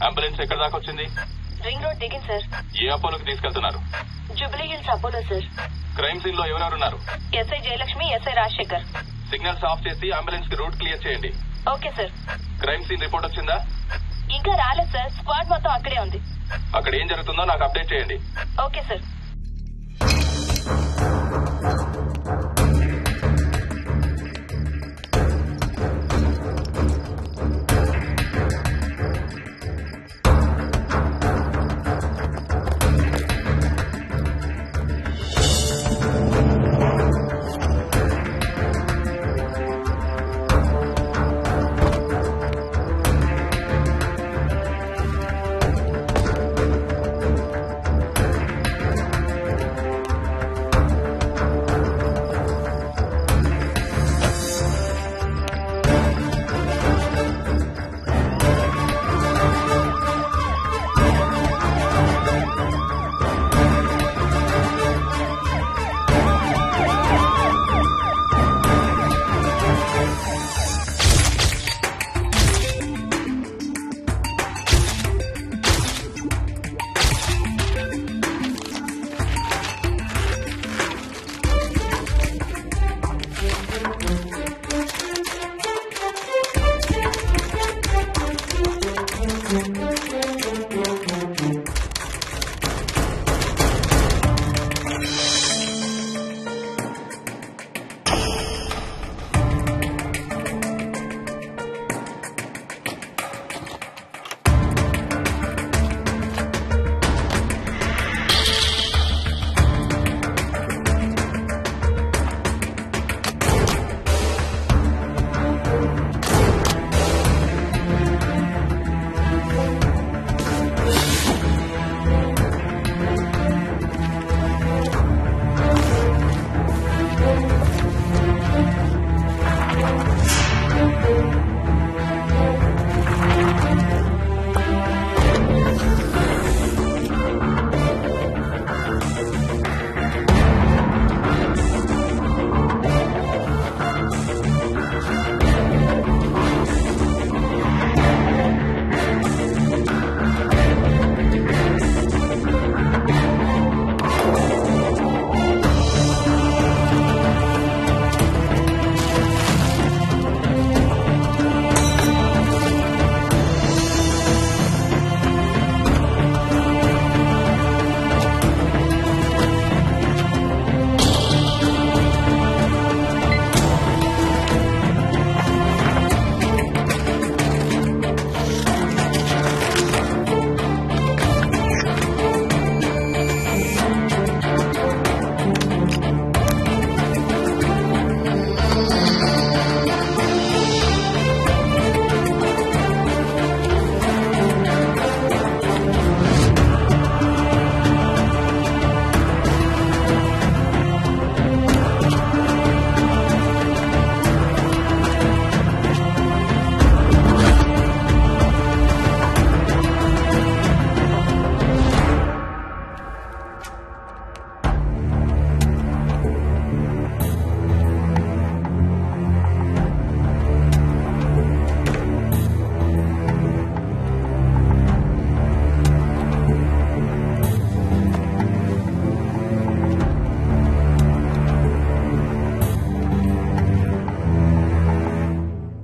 Ambulance ఎక్కడ దాకా వచ్చింది? రింగ్ రోడ్ దిగింది సార్. ఏ అపోలోకి తీసుకెళ్తున్నారు? Jubilee Hills Apollo sir. Crime scene లో ఎవరెవరున్నారు? SI Jayalakshmi, SI Rajasekhar. Signals off చేసి అంబులెన్స్ కి రూట్ క్లియర్ చేయండి. Okay sir. Crime scene report వచ్చిందా? ఇంకా రాలేదు సార్. స్క్వాడ్ మొత్తం అక్కడే ఉంది. అక్కడ ఏం జరుగుతుందో నాకు అప్డేట్ చేయండి. Okay sir.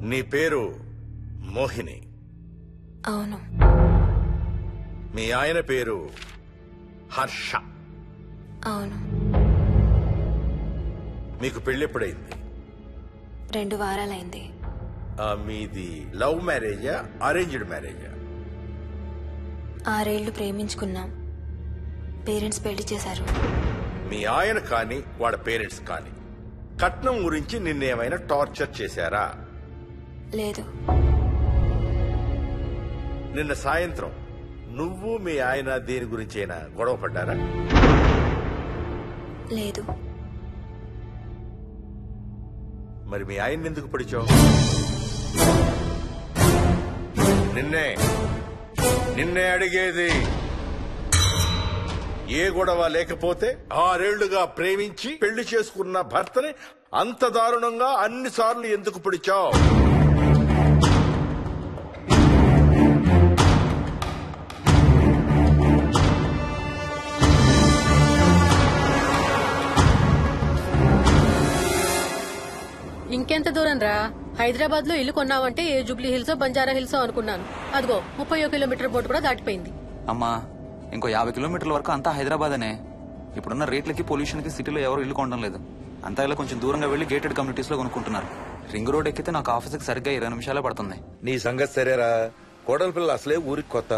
నీ పేరు మోహిని? అవును. మీ ఆయన పేరు హర్ష? అవును. మీకు పెళ్ళెప్పుడైంది? 2 వారాలైంది. మీది లవ్ మ్యారేజా అరేంజ్డ్ మ్యారేజా? 6 ఏళ్లు ప్రేమించుకున్నాం. పేరెంట్స్ పెళ్లి చేశారు. మీ ఆయన కానీ వాళ్ళ పేరెంట్స్ కానీ కట్నం గురించి నిన్నేమైనా టార్చర్ చేశారా? లేదు. నిన్న సాయంత్రం నువ్వు మీ ఆయన దేని గురించి అయినా గొడవ పడ్డారా? లేదు. మరి మీ ఆయన ఎందుకు పడిచావు? నిన్నే అడిగేది. ఏ గొడవ లేకపోతే 6 ఏళ్లుగా ప్రేమించి పెళ్లి చేసుకున్న భర్తని అంత దారుణంగా అన్నిసార్లు ఎందుకు పిడిచావు? ఇంకెంత దూరం రా? హైదరాబాద్ లో ఇల్లు కొన్నావంటే ఏ జూబ్లీ హిల్సో బంజారా హిల్సో అనుకున్నాను. అదిగో 31 కిలోమీటర్ బోర్డు కూడా దాటిపోయింది. అమ్మా, ఇంకో 50 కిలోమీటర్ల వరకు అంతా హైదరాబాద్ అనే. ఇప్పుడున్న రేట్లకి పొల్యూషన్ కి సిటీలో ఎవరు ఇల్లు కొనడం లేదు. అంతా ఇలా కొంచెం దూరంగా వెళ్లి గేటెడ్ కమ్యూనిటీస్ లో కొనుక్కుంటున్నారు. రింగ్ రోడ్ ఎక్కితే నాకు ఆఫీస్కి సరిగ్గా 20 నిమిషాలే పడుతుంది. నీ సంగతి సరేరా, కోడల పిల్ల అసలే ఊరికి కొత్త.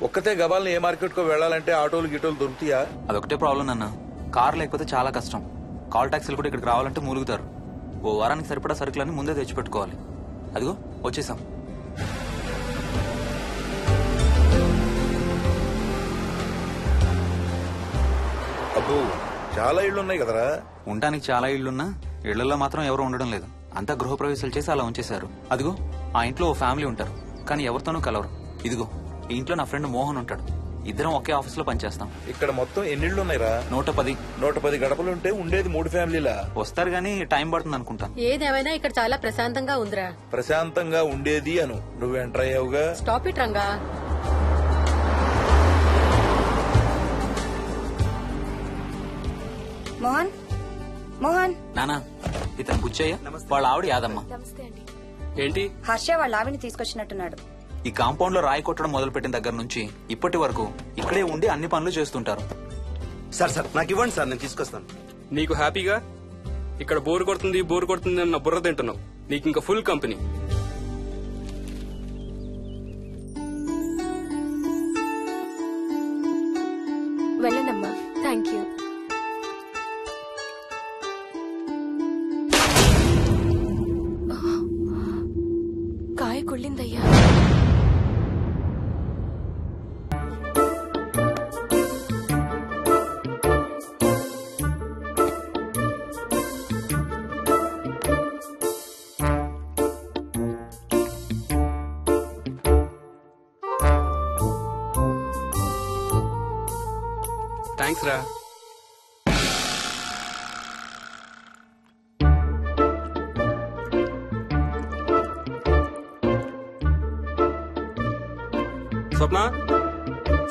ఒక్కతే గబాల్ని ఏ మార్కెట్ కో వెళ్లాలంటే ఆటోలు గిటోలు దొరుకుతాయా? అదొకటే ప్రాబ్లం నాన్న. కార్ లేకపోతే చాలా కష్టం. కాల్ టాక్సీలు కూడా ఇక్కడికి రావాలంటే మూలుగుతారు. ఓ వారానికి సరిపడా సరుకులన్నీ ముందే తెచ్చిపెట్టుకోవాలి. అదిగో వచ్చేసాం. అబ్బో, చాలా ఇళ్లున్నాయి కదరా. ఉండటానికి చాలా ఇళ్లున్నా ఇళ్లలో మాత్రం ఎవరు ఉండడం లేదు. అంతా గృహప్రవేశాలు చేసి అలా ఉంచేశారు. అదిగో ఆ ఇంట్లో ఓ ఫ్యామిలీ ఉంటారు, కానీ ఎవరితోనూ కలవరు. ఇదిగో ఈ ఇంట్లో నా ఫ్రెండ్ మోహన్ ఉంటాడు. ఇద్దరం ఒకే ఆఫీస్ లో పనిచేస్తాం. ఇక్కడ మొత్తం ఎన్నిళ్లున్నాయిరా? 110. 110 గడపలుంటే ఉండేది 3 ఫ్యామిలీలా. వస్తారు గానీ టైం పడుతుంది అనుకుంటాను. ఏదేమైనా ఇక్కడ చాలా ప్రశాంతంగా ఉందిరా. ప్రశాంతంగా ఉండేది అను, నువ్వు ఎంటర్ అయ్యావుగా. Stop it Ranga. మోహన్, మోహన్. నానా, ఇతను బుచ్చయ్య, వాళ్ళ ఆవిడ యాదమ్మ. ఏంటి? హర్ష వాళ్ళ ఆవిని తీసుకొచ్చినట్టున్నాడు. ఈ కాంపౌండ్ లో రాయి కొట్టడం మొదలు పెట్టిన దగ్గర నుంచి ఇప్పటి వరకు ఇక్కడే ఉండి అన్ని పనులు చేస్తుంటారు. సార్ నాకు ఇవ్వండి సార్, నేను తీసుకొస్తాను. నీకు హ్యాపీగా ఇక్కడ బోర్ కొడుతుంది అన్న బుర్ర తింటున్నావు. నీకు ఇంకా ఫుల్ కంపెనీ. వెళ్ళండమ్మా. Thank you. కాయ కుళ్ళిందయ్యా. థ్యాంక్స్ రా.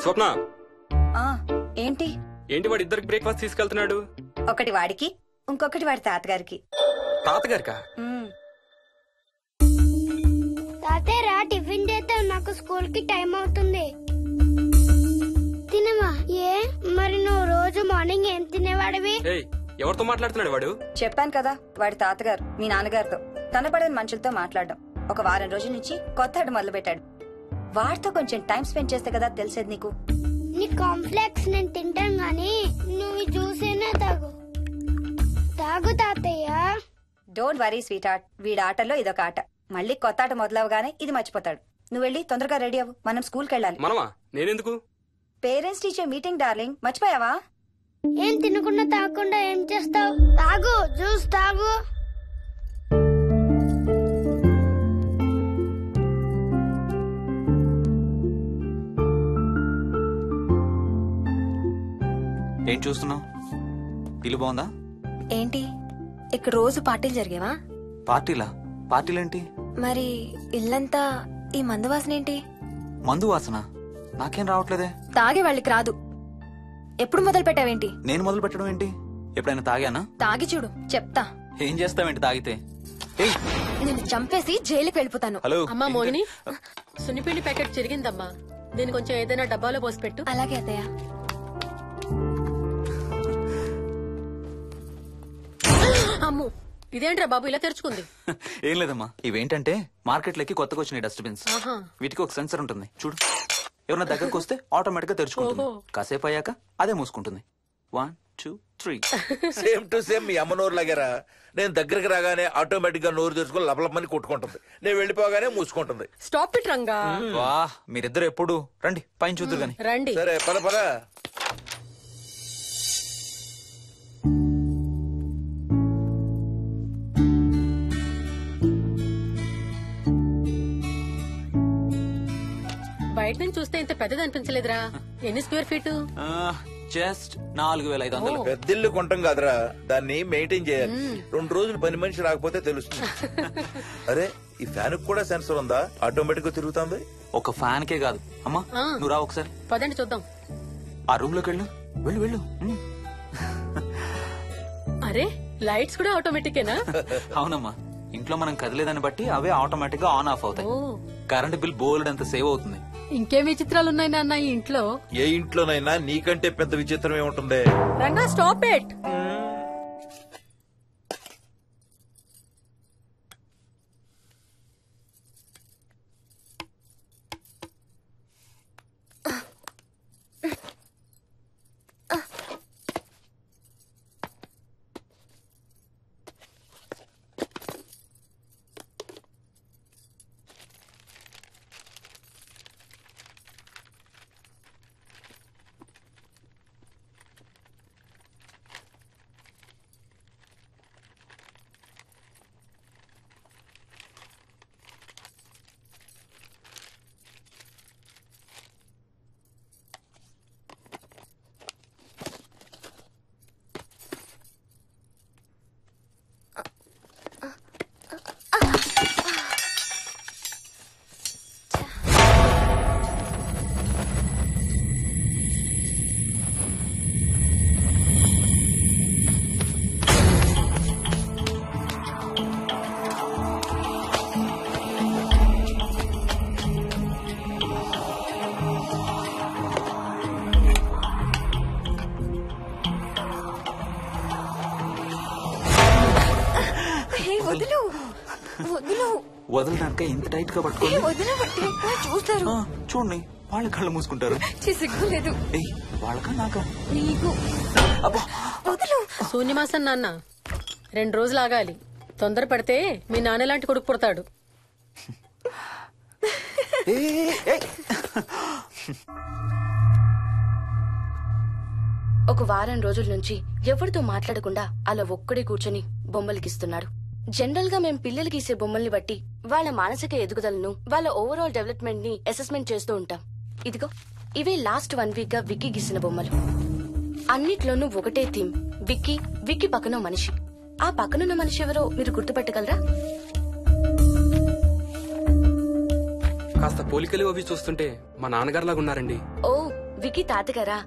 స్వప్న ఆ ఏంటి? వాడి ఇద్దరికి బ్రేక్ఫాస్ట్ తీసుకెళ్తున్నాడు. ఒకటి వాడికి, ఇంకొకటి వాడి తాతగారికి. తాతగారికా? తాతయ్య టిఫిన్ చేద్దాం, నాకు స్కూల్ కి టైం అవుతుంది. తినమా? ఏ మరి నువ్వు రోజు మార్నింగ్ ఏం తినేవాడివి? ఎవరితో మాట్లాడుతున్నాడు వాడు? చెప్పాను కదా, వాడి తాతగారు మీ నాన్నగారితో కనపడని మనుషులతో మాట్లాడడం. ఒక వారం రోజుల నుంచి కొత్త ఆట మొదలు పెట్టాడు. వాడితో కొంచెం టైం స్పెండ్ చేస్తే కదా తెలిసేది నీకు. నీ కాంప్లెక్స్ నేను తింటాను గానీ నువ్వు జ్యూసేనా తాగు. తాగు తాతయ్య. డోంట్ వరీ స్వీట్ హార్ట్, వీడి ఆటల్లో ఇదొక ఆట. మళ్ళీ కొత్త ఆట మొదలవగానే ఇది మర్చిపోతాడు. నువ్వు వెళ్ళి తొందరగా రెడీ అవ్వు, మనం స్కూల్కి వెళ్ళాలి. మనమా? నేనెందుకు? పేరెంట్స్ టీచర్ మీటింగ్ డార్లింగ్, మర్చిపోయావా? ఏం తినకుండా తాగకుండా ఏం చేస్తావు? తాగు, జ్యూస్ తాగు. ఏం చూస్తున్నావు? ఇల్లు బాగుందా? ఏంటి ఇక్కడ రోజు పార్టీలు జరిగేవా? పార్టీలేంటి? మరి ఇల్లంతా ఈ మందు వాసన ఏంటి? మందు వాసన నాకేం రావట్లేదే. తాగే వాళ్ళకి రాదు. ఎప్పుడు మొదలు పెట్టావేంటి? నేను మొదలు పెట్టడం ఏంటి? ఎప్పుడైనా తాగానా? తాగి చూడు, చెప్తా. ఏం చేస్తావేంటి తాగితే? నేను చంపేసి జైలుకి వెళ్ళిపోతాను. హలో అమ్మా మోహిని, సున్నిపిండి ప్యాకెట్ చిరిగిందమ్మా. దీన్ని కొంచెం ఏదైనా డబ్బాలో పోసి పెట్టు. అలాగే అత్తయ్య. అమ్ము, ఇదేంట్రా బాబు ఇలా తెరుచుకుంది? ఏం లేదమ్మా, ఇవేంటంటే మార్కెట్లోకి కొత్తగా వచ్చిన డస్ట్బిన్స్. ఆహా. వీటికి ఒక సెన్సర్ ఉంటుంది చూడు. ఎవరైనా దగ్గరకు వస్తే ఆటోమేటిక్ గా తెరుచుకుంటుంది. ఓహో. కాసేపు అయ్యాక అదే మూసుకుంటుంది. 1 2 3. సేమ్ టు సేమ్ మీ అమ్మ నోరు లాగారా. నేను దగ్గరికి రాగానే ఆటోమేటిక్ గా నోరు తెరుచుకొని లపలపమని కొట్టుకుంటుంది. నేను వెళ్ళిపోగానే మూసుకుంటుంది. Stop it Ranga. వా మీరిద్దరు ఎప్పుడు రండి పైన చూద్దరు గాని. రండి. సరే పద పద. బయట నుంచి చూస్తే ఇంత పెద్దది అనిపించలేదురా. ఎన్ని స్క్వేర్ ఫీట్? జస్ట్ 4500. పెద్దిల్లు కొంటాం కాదురా, దాన్ని మెయింటైన్ చేయాలి. 2 రోజులు పని మనిషి రాకపోతే తెలుస్తుంది. అరే ఈ ఫ్యాన్ కూడా సెన్సర్ ఉందా? ఆటోమేటిక్ గా తిరుగుతుంది. ఒక ఫ్యాన్ కే కాదు. అమ్మా నువ్వు రా ఒకసారి. పదండి చూద్దాం. ఆ రూమ్ లోకి వెళ్ళు. వెళ్ళు వెళ్ళు. అరే లైట్స్ కూడా ఆటోమేటికేనా? అవునమ్మా, ఇంట్లో మనం కదిలేదాన్ని బట్టి అవే ఆటోమేటిక్ గా ఆన్ ఆఫ్ అవుతాయి. కరెంట్ బిల్ బోల్డ్ అంత సేవ్ అవుతుంది. ఇంకేం విచిత్రాలు ఉన్నాయి నాన్న ఈ ఇంట్లో? ఏ ఇంట్లోనైనా నీకంటే పెద్ద విచిత్రం ఏముంటుంది? Ranga stop it. వదలడానిక ఇంత టైట్ గా పట్టుకోండి. చూస్తారు. చూడండి వాళ్ళ కళ్ళు మూసుకుంటారు. సిగ్గులేదు. వాళ్ళకా నాకా? నీకు. శూన్యమాసం నాన్న 2 రోజులు ఆగాలి. తొందర పడితే మీ నాన్న లాంటి కొడుకు పుడతాడు. ఒక వారం రోజుల నుంచి ఎవరితో మాట్లాడకుండా అలా ఒక్కడే కూర్చొని బొమ్మలు గీస్తున్నాడు. జనరల్ గా మేం పిల్లలు గీసే బొమ్మల్ని బట్టి వాళ్ళ మానసిక ఎదుగుదలను, వాళ్ళ ఓవరాల్ డెవలప్మెంట్ ని అసెస్మెంట్ చేస్తూ ఉంటాం. ఇదిగో ఇవే లాస్ట్ 1 వీక్ గా విక్కీ గీసిన బొమ్మలు. అన్నిట్లోనూ ఒకటే థీమ్, విక్కీ, విక్కీ పక్కన మనిషి. ఆ పక్కనున్న మనిషి ఎవరో మీరు గుర్తుపట్టగలరా? కాస్త పోలికలు అవి చూస్తుంటే మా నాన్నగారులాగా ఉన్నారండి. ఓ విక్కీ తాతగారా?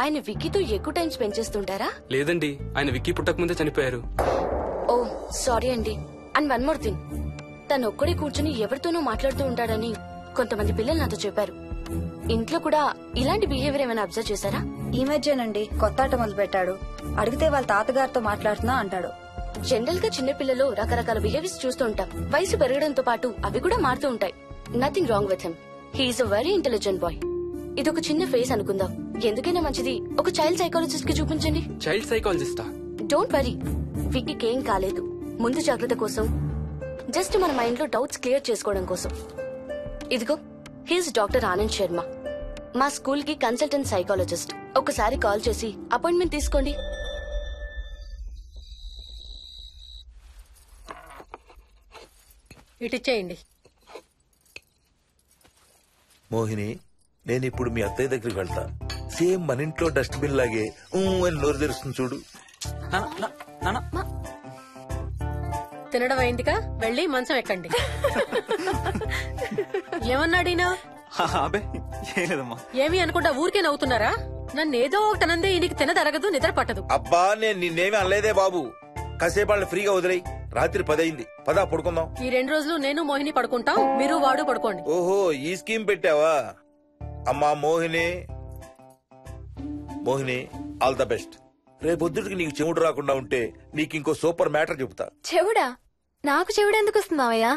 ఆయన విక్కీతో ఎక్కువ టైం స్పెండ్ చేస్తుంటారా? లేదండి, ఆయన విక్కీ పుట్టక ముందే చనిపోయారు. ఓ సారీ అండి. అండ్ 1 మోర్ థింగ్, తను ఒక్కడే కూర్చుని ఎవరితోనూ మాట్లాడుతూ ఉంటాడని కొంతమంది పిల్లలు నాతో చెప్పారు. ఇంట్లో కూడా ఇలాంటి బిహేవియర్ ఏమైనా అబ్జర్వ్ చేశారా? ఈ మధ్యనండి కొత్త ఆట మొదలు పెట్టాడు. అడిగితే వాళ్ళ తాతగారితో మాట్లాడుతున్నా అంటాడు. జనరల్ గా చిన్నపిల్లలు రకరకాల బిహేవియర్స్ చూస్తూ ఉంటాం. వయసు పెరగడంతో పాటు అవి కూడా మారుతూ ఉంటాయి. Nothing wrong with him. He's a very intelligent boy. ఇదొక చిన్న ఫేస్ అనుకుందాం. ఎందుకైనా మంచిది ఒక చైల్డ్ సైకాలజిస్ట్ కి చూపించండి. చైల్డ్ సైకాలజిస్టా? డోంట్ వరీ, విక్కీకి ఏం కాలేదు. ముందు జాగ్రత్త కోసం, జస్ట్ మన మైండ్ లో డౌట్స్ క్లియర్ చేసుకోవడం కోసం. ఇదిగో హీస్ డాక్టర్ ఆనంద్ శర్మ, మా స్కూల్ కి కన్సల్టెంట్ సైకాలజిస్ట్. ఒకసారి కాల్ చేసి అపాయింట్మెంట్ తీసుకోండి. ఇటిచ్చేయండి. మోహిని, నేను ఇప్పుడు మీ అత్తయ్య దగ్గరికి వెళ్తా. సేమ్ మన ఇంట్లో డస్ట్ బిన్ లాగే అని నోరు తెరుస్తుంది చూడు. తినడం అయిందిగా, వెళ్ళి మంచం ఎక్కండి. ఏమన్నాడీనా? అబే ఏం లేదమ్మా. ఏమి అనుకుంటా ఊరికే నవ్వుతున్నారా? నన్ను ఏదో ఒకటి అనందే ఈయనకి తినదరగదు, నిద్ర పట్టదు. అబ్బా నేను నిన్నేమి అనలేదే బాబు. కాసేపు వాళ్ళని ఫ్రీగా వదిలేయి. రాత్రి 10 అయింది, పదా పడుకుందాం. ఈ 2 రోజులు నేను మోహిని పడుకుంటాం, మీరు వాడు పడుకోండి. ఓహో ఈ స్కీమ్ పెట్టావా? అమ్మా Mohini, Mohini all the best. రేపొద్దుటికి నీకు చెవుడు రాకుండా ఉంటే నీకు ఇంకో సూపర్ మ్యాటర్ చెబుతా. చెవుడా? నాకు చెవుడు ఎందుకు వస్తుంది మావయ్య?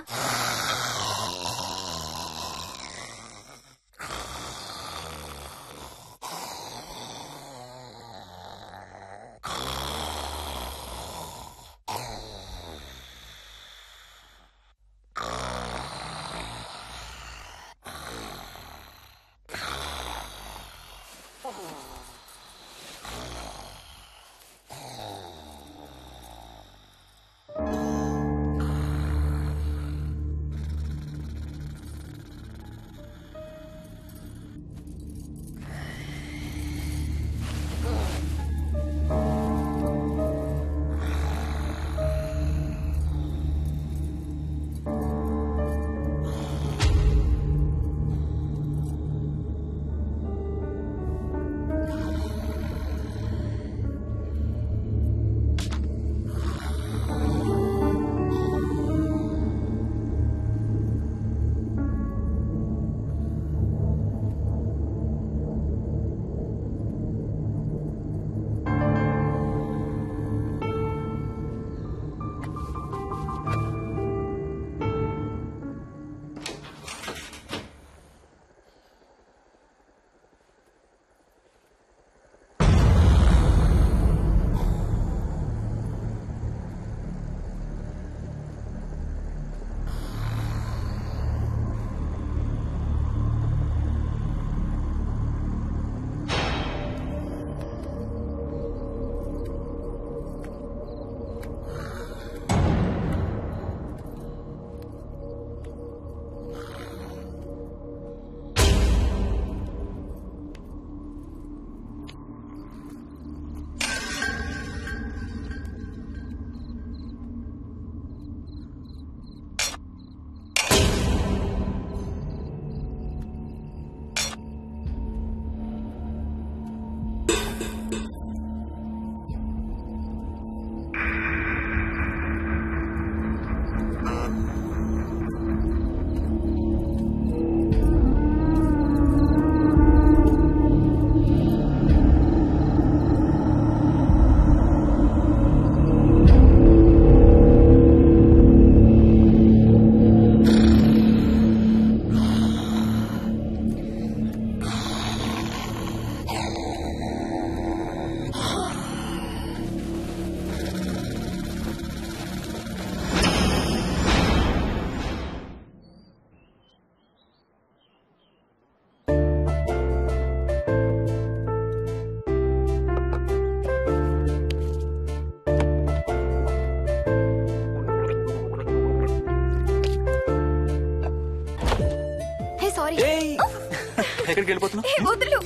ఎక్కడికి వెళ్ళిపోతున్నావు? వదులు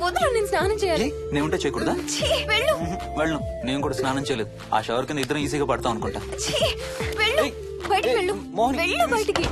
వదులు, నేను స్నానం చేయాలి. నేనుంటే చేయకూడదా? వెళ్ళు. వెళ్ళు. నేను కూడా స్నానం చేయలేదు. ఆ షవర్ కింద ఇద్దరం ఈజీగా పడతాం అనుకుంటా. వెళ్ళు, బయటికి వెళ్ళు. మోహిని. వెళ్ళు బయటికి.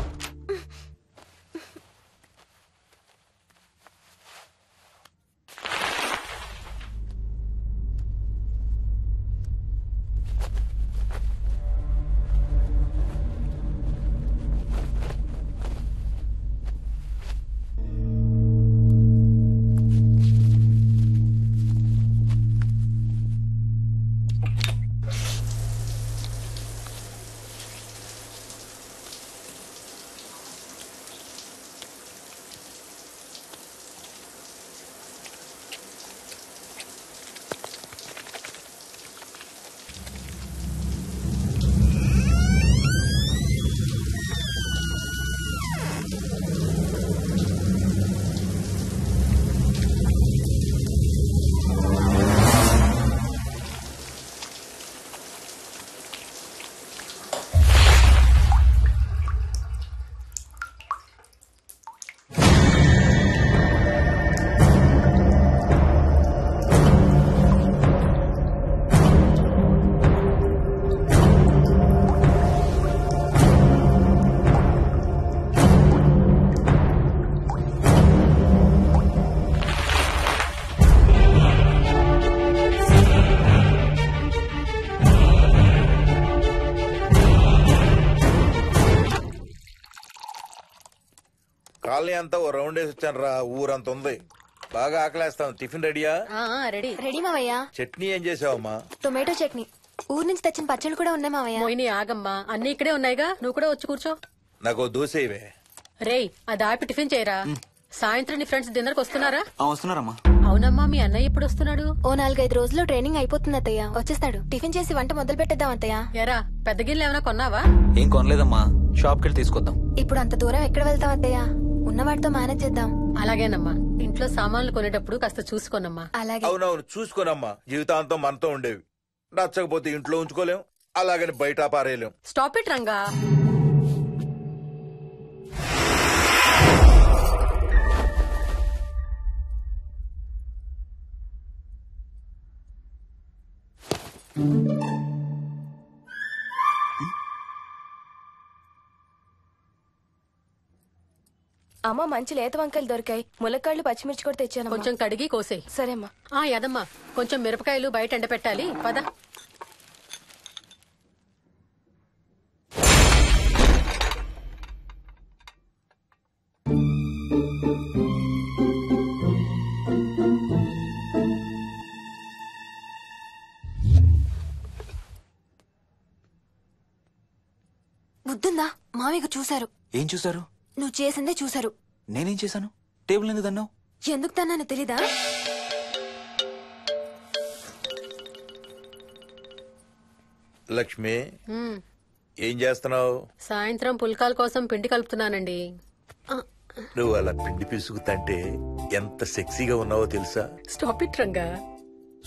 కాలనీ అంతా ఓ రౌండ్ వేసి వచ్చాను రా. ఊరంత ఉంది. బాగా ఆకలేస్తాం. టిఫిన్ రెడీయా? రెడీ. రెడీ మావయ్య. చట్నీ ఏం చేసావమ్మా? టొమాటో చట్నీ. ఊరు నుంచి తెచ్చిన పచ్చళ్ళు కూడా ఉన్నాయి మావయ్య. మోహిని ఆగమ్మా, అన్ని ఇక్కడే ఉన్నాయిగా, నువ్వు కూడా వచ్చి కూర్చో. నాకు దోశ ఇవే. రేయ్, అది ఆపి టిఫిన్ చేయరా. సాయంత్రం నీ ఫ్రెండ్స్ డిన్నర్ కి వస్తున్నారా? వస్తున్నారమ్మా. అవునమ్మా, మీ అన్నయ్య ఎప్పుడు వస్తున్నాడు? ఓ 4-5 రోజుల్లో ట్రైనింగ్ అయిపోతుంది అత్తయ్య. వచ్చేస్తాడు. టిఫిన్ చేసి వంట మొదలు పెట్టేద్దాం అత్తయ్య. ఎరా, పెద్ద గిన్నెలు ఏమైనా కొన్నావా? ఏం కొనలేదమ్మా, షాప్ కెళ్ళి తీసుకొద్దాం. ఇప్పుడు అంత దూరం ఎక్కడ వెళ్తాం అత్తయ్య? ఉన్న వాటితో మేనేజ్ చేద్దాం. అలాగేనమ్మా, ఇంట్లో సామాన్లు కొనేటప్పుడు కాస్త చూసుకోనమ్మా. అలాగే. అవునవును, చూసుకోనమ్మా. జీవితాంతం మనతో ఉండేవి. నచ్చకపోతే ఇంట్లో ఉంచుకోలేం, అలాగని బయట పారేయలేం. Stop it Ranga. అమ్మ, మంచి లేత వంకాయలు దొరికాయి. ములక్కాళ్ళు, పచ్చిమిర్చి కూడా తెచ్చాను. కొంచెం కడిగి కోసేయ్. సరేమ్మా. యదమ్మా, కొంచెం మిరపకాయలు బయట ఎండ పెట్టాలి. పద. బుద్ధుందా? మామయ్య చూశారు. ఏం చూసారు? నువ్వు చేసిందే చూశారు. నేనేం చేశాను? టేబుల్ ఎందుకు దన్నావు? ఎందుకు తన్నాను తెలీదా? లక్ష్మి, ఏం చేస్తున్నావు? సాయంత్రం పుల్కాల కోసం పిండి కలుపుతున్నానండి. నువ్వు అలా పిండి పిసుకుతంటే ఎంత సెక్సీగా ఉన్నావో తెలుసా? Stop it Ranga.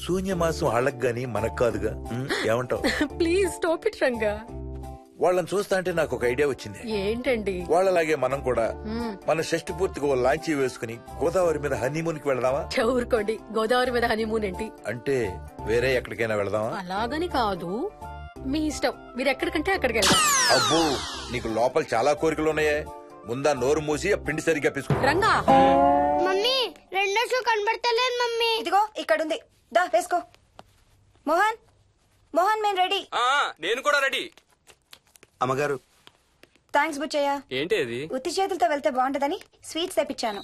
శూన్యమాసం వాళ్ళకి గాని మనకు కాదుగా. ఏమంటావు? Please stop it Ranga. వాళ్ళని చూస్తా అంటే నాకు ఒక ఐడియా వచ్చింది. ఏంటండి? వాళ్ళలాగే మనం కూడా మన షష్టి పూర్తిగా ఓ లాంచీ వేసుకుని గోదావరి మీద హనీమూన్ కి వెళదామా? ఊరుకోండి, గోదావరి మీద హనీమూన్ ఏంటి? అంటే వేరే ఎక్కడికైనా వెళదామా? అలాగని కాదు, మీ ఇష్టం. మీరు ఎక్కడికంటే అక్కడికి వెళ్దాం. అబ్బో, నీకు లోపల చాలా కోరికలు ఉన్నాయే. ముందా నోరు మూసి ఆ పిండి సరిగ్గా పిసుకు. రంగా. మమ్మీ, రెండో షూ కనబడతలేదు మమ్మీ. ఇదిగో ఇక్కడుంది, దా వేసుకో. మోహన్, మోహన్, మేము రెడీ. నేను కూడా రెడీ. అమ్మగారు. థ్యాంక్స్ బుచ్చయ్య. ఏంటి అది? ఉత్తి చేతులతో వెళ్తే బాగుంటదని స్వీట్స్ తెప్పించాను.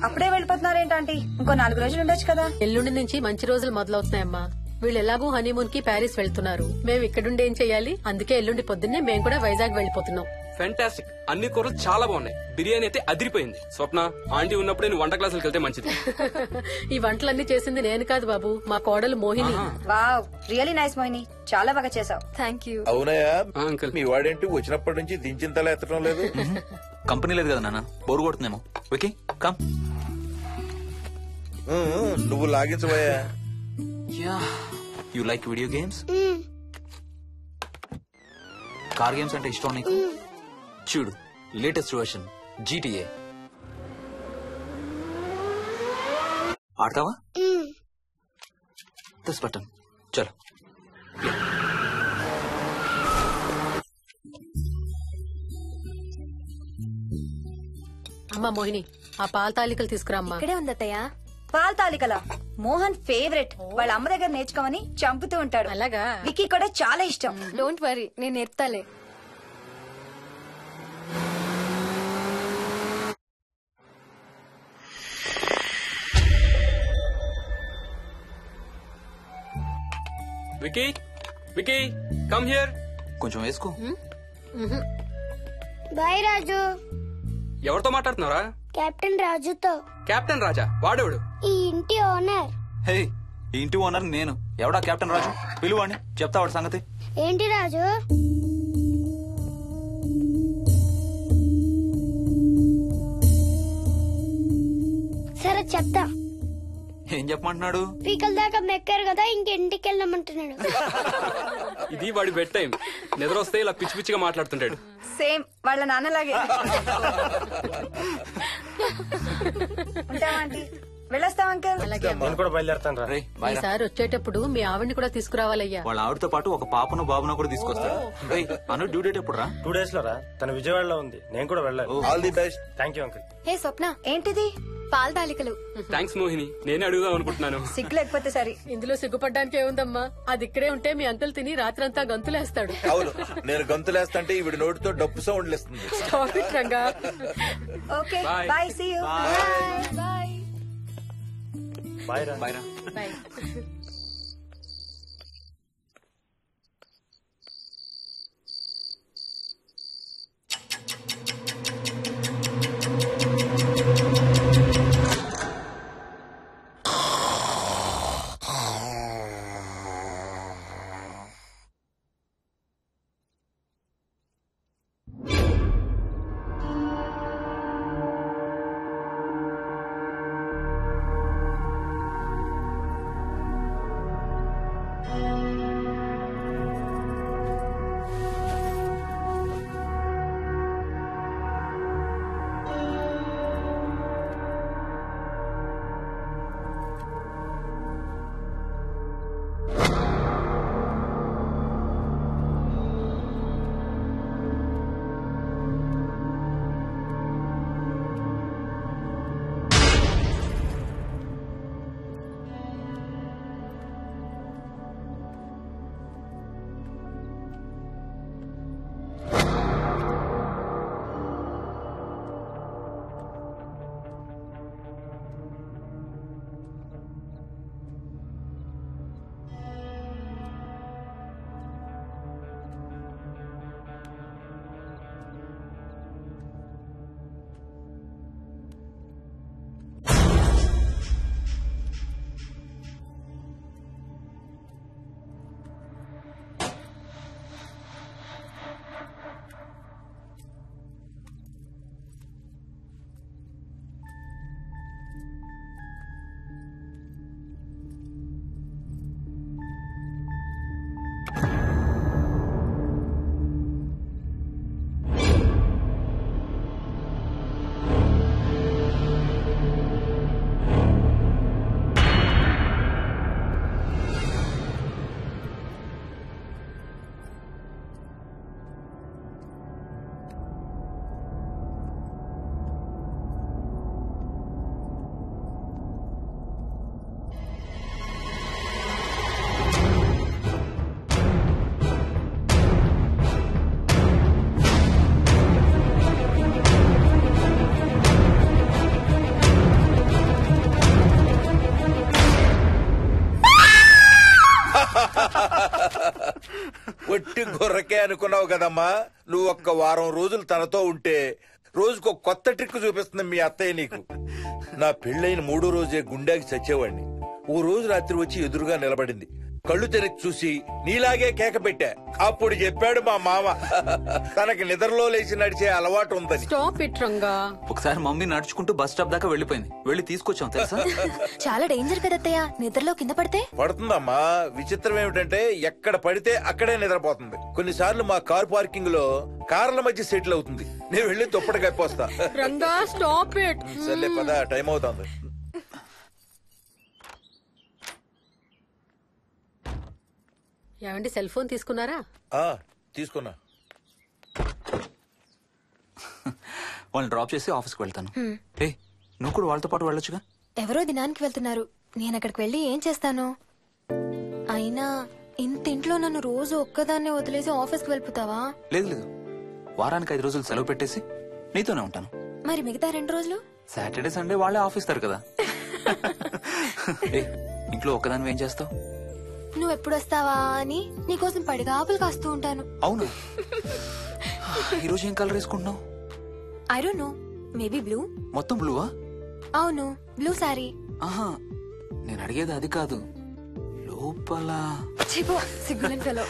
అప్పుడే వెళ్ళిపోతున్నారేంటి? ఇంకో 4 రోజులు ఉండొచ్చు కదా. ఎల్లుండి నుంచి మంచి రోజులు మొదలవుతున్నాయమ్మా. వీళ్ళు ఎలాగూ హనీమూన్ కి ప్యారిస్ వెళ్తున్నారు. మేము ఇక్కడుండి ఏం చెయ్యాలి? అందుకే ఎల్లుండి పొద్దున్నే మేము కూడా వైజాగ్ వెళ్ళిపోతున్నాం. ఫెంటాస్టిక్. అన్ని కూరలు చాలా బాగున్నాయి. బిర్యానీ అయితే అదిరిపోయింది. స్వప్న, ఆంటీ ఉన్నప్పుడే నువ్వు వంట క్లాసులకు వెళ్తే మంచిది. ఈ వంటలన్నీ చేసింది నేను కాదు బాబు, మా కోడలు Mohini. Wow, really nice Mohini, చాలా బాగా చేసావు. Thank you. అవునయ్యా, అంకుల్. మీ వాడేంటి వచ్చినప్పటి నుంచి దించింతలా ఎత్తడం లేదు? కంపెనీ లేదు కదా నాన్న, బోరు కొడుతుందేమో. Okay come. నువ్వు లాగించబోయా? You like video games? Car games అంటే ఇష్టం నీకు? చూడు, లేటెస్ట్ వర్షన్ GTA. ఆడతావా? దస్ బటన్ చలో. అమ్మా మోహిని, ఆ పాల తాలికలు తీసుకురామ్మా. ఇక్కడే ఉంది అత్తయ్య. పాల తాలికలా? మోహన్ ఫేవరెట్. వాళ్ళ అమ్మ దగ్గర నేర్చుకోమని చంపుతూ ఉంటాడు. అలాగా? వికీ కూడా చాలా ఇష్టం. డోంట్ వరీ, నేను నేర్పుతాలే. Vicky, Vicky, come here. కొంచెం వేసుకో. బాయ్ రాజు. ఎవరితో మాట్లాడుతున్నారా? కెప్టెన్ రాజుతో. కెప్టెన్ రాజా? వాడేవాడు? ఈ ఇంటి ఓనర్. హే, ఈ ఇంటి ఓనర్ నేను. ఎవడా కెప్టెన్ రాజు? పిలువాడిని, చెప్తా వాడి సంగతి. ఏంటి రాజు? సరే చెప్తా. ఏం చెప్పమంటున్నాడు? పీకల దాకా మెక్కారు కదా, ఇంటికి వెళ్ళమంటున్నాడు. ఇది వాడి బెడ్ టైం. నిద్ర వస్తే ఇలా పిచ్చి పిచ్చిగా మాట్లాడుతుంటాడు. సేమ్ వాళ్ళ నాన్నలాగే. ఉంటావా ఆంటీ? వెళ్ళొస్తాం అంకల్. అలాగే అమ్మా. నేను కూడా బయలుదేరుతాను రా. రేయ్, బాయ్ రా. ఈసారి వచ్చేటప్పుడు మీ ఆవిడ్ని కూడా తీసుకురావాలయ్యా. వాళ్ళ ఆవిడతో పాటు ఒక పాపను బాబును కూడా తీసుకొస్తాడు. రేయ్, అను డ్యూ డేట్ ఎప్పుడు రా? 2 days లో రా. తన విజయవాడలో ఉంది, నేను కూడా వెళ్ళాలి. All the best. Thank you uncle. Hey Swapna, ఏంటిది? పాల తాలికలు. థ్యాంక్స్ మోహిని, నేనే అడుగుదాం అనుకుంటున్నాను. సిగ్గు లేకపోతే సరే. ఇందులో సిగ్గుపడ్డానికి ఏముందమ్మా? అది ఇక్కడే ఉంటే మీ అంకుల్ తిని రాత్రంతా గంతులేస్తాడు. అవును, నేను గంతులేస్తంటే ఈవిడ నోటితో డప్పు సౌండ్లు ఇస్తుంది. Stop it, Ranga. Okay Bye. Bye, see you. Bye. Bye రా. బాయ్ రా. Bye. ఒట్టి గొర్రకే అనుకున్నావు కదమ్మా. నువ్వు ఒక్క వారం రోజులు తనతో ఉంటే రోజుకు కొత్త ట్రిక్ చూపిస్తుంది మీ అత్తయ్య నీకు. నా పెళ్ళైన 3వ రోజే గుండెకి చచ్చేవాడిని. ఓ రోజు రాత్రి వచ్చి ఎదురుగా నిలబడింది. కళ్ళు తెరిచి చూసి నీలాగే కేక పెట్టా. అప్పుడు చెప్పాడు మా మామ తనకి నిద్రలో లేచి నడిచే అలవాటు ఉందని. Stop it, Ranga. ఒకసారి మమ్మీ నడుచుకుంటూ బస్ స్టాప్ దాకా వెళ్ళిపోయింది. వెళ్ళి తీసుకొచ్చాం తెలుసా. చాలా డేంజర్ కదత్తయ్య, నిద్రలో కింద పడితే. పడుతుందమ్మా. విచిత్రం ఏమిటంటే ఎక్కడ పడితే అక్కడే నిద్రపోతుంది. కొన్నిసార్లు మా కార్ పార్కింగ్ లో కార్ల మధ్య సెటిల్ అవుతుంది. నేను వెళ్ళి దుప్పటి కప్పొస్తా. Ranga, stop it. సర్లే పద, టైం అవుతుంది. ఏమండి సెల్ ఫోన్ తీసుకున్నారా? తీసుకున్నా. వాళ్ళని డ్రాప్ చేసి ఆఫీస్కి వెళ్తాను. ఏ నువ్వు కూడా వాళ్ళతో పాటు వెళ్ళొచ్చుగా. ఎవరో దినానికి వెళ్తున్నారు, నేను అక్కడికి వెళ్ళి ఏం చేస్తాను? అయినా ఇంత ఇంట్లో నన్ను రోజు ఒక్కదాన్నే వదిలేసి ఆఫీస్కి వెళ్ళిపోతావా? లేదు లేదు, వారానికి 5 రోజులు సెలవు పెట్టేసి నీతోనే ఉంటాను. మరి మిగతా 2 రోజులు? సాటర్డే సండే వాళ్ళే ఆఫీస్ తారు కదా. ఇంట్లో ఒక్కదాని ఏం చేస్తావు? నువ్వు ఎప్పుడు వస్తావా అని నీకోసం పడిగాపులు కాస్తూ ఉంటాను. అవును. ఈరోజు ఏం కలర్ వేసుకుంటున్నావు? I don't know, maybe blue. మొత్తం బ్లూవా? అవును, బ్లూ సారీ. ఆహా, నేను అడిగేది అది కాదు, లోపల. సిగ్గులేని ఫెలో.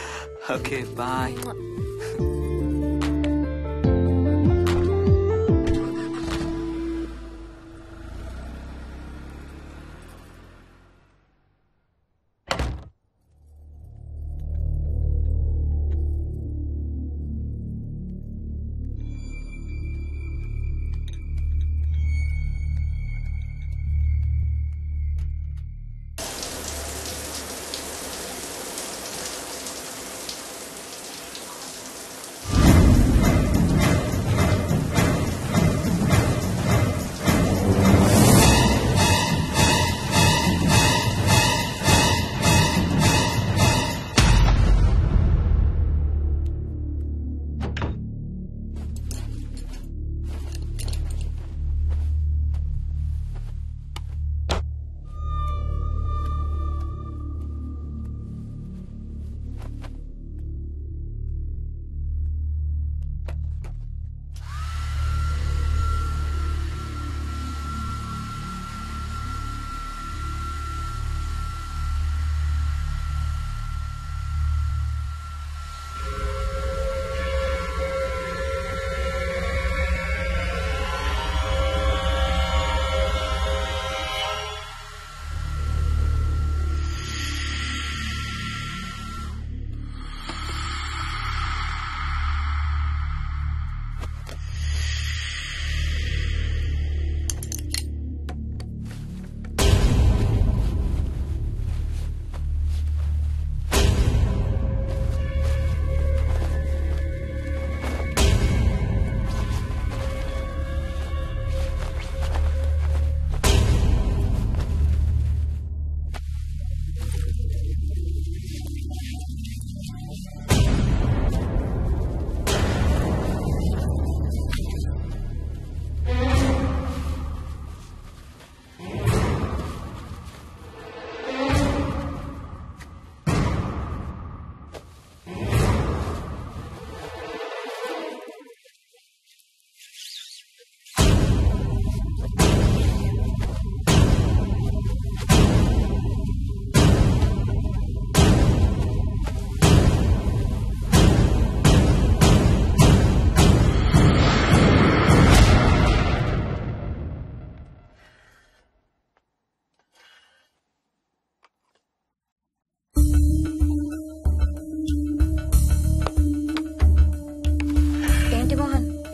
Okay bye.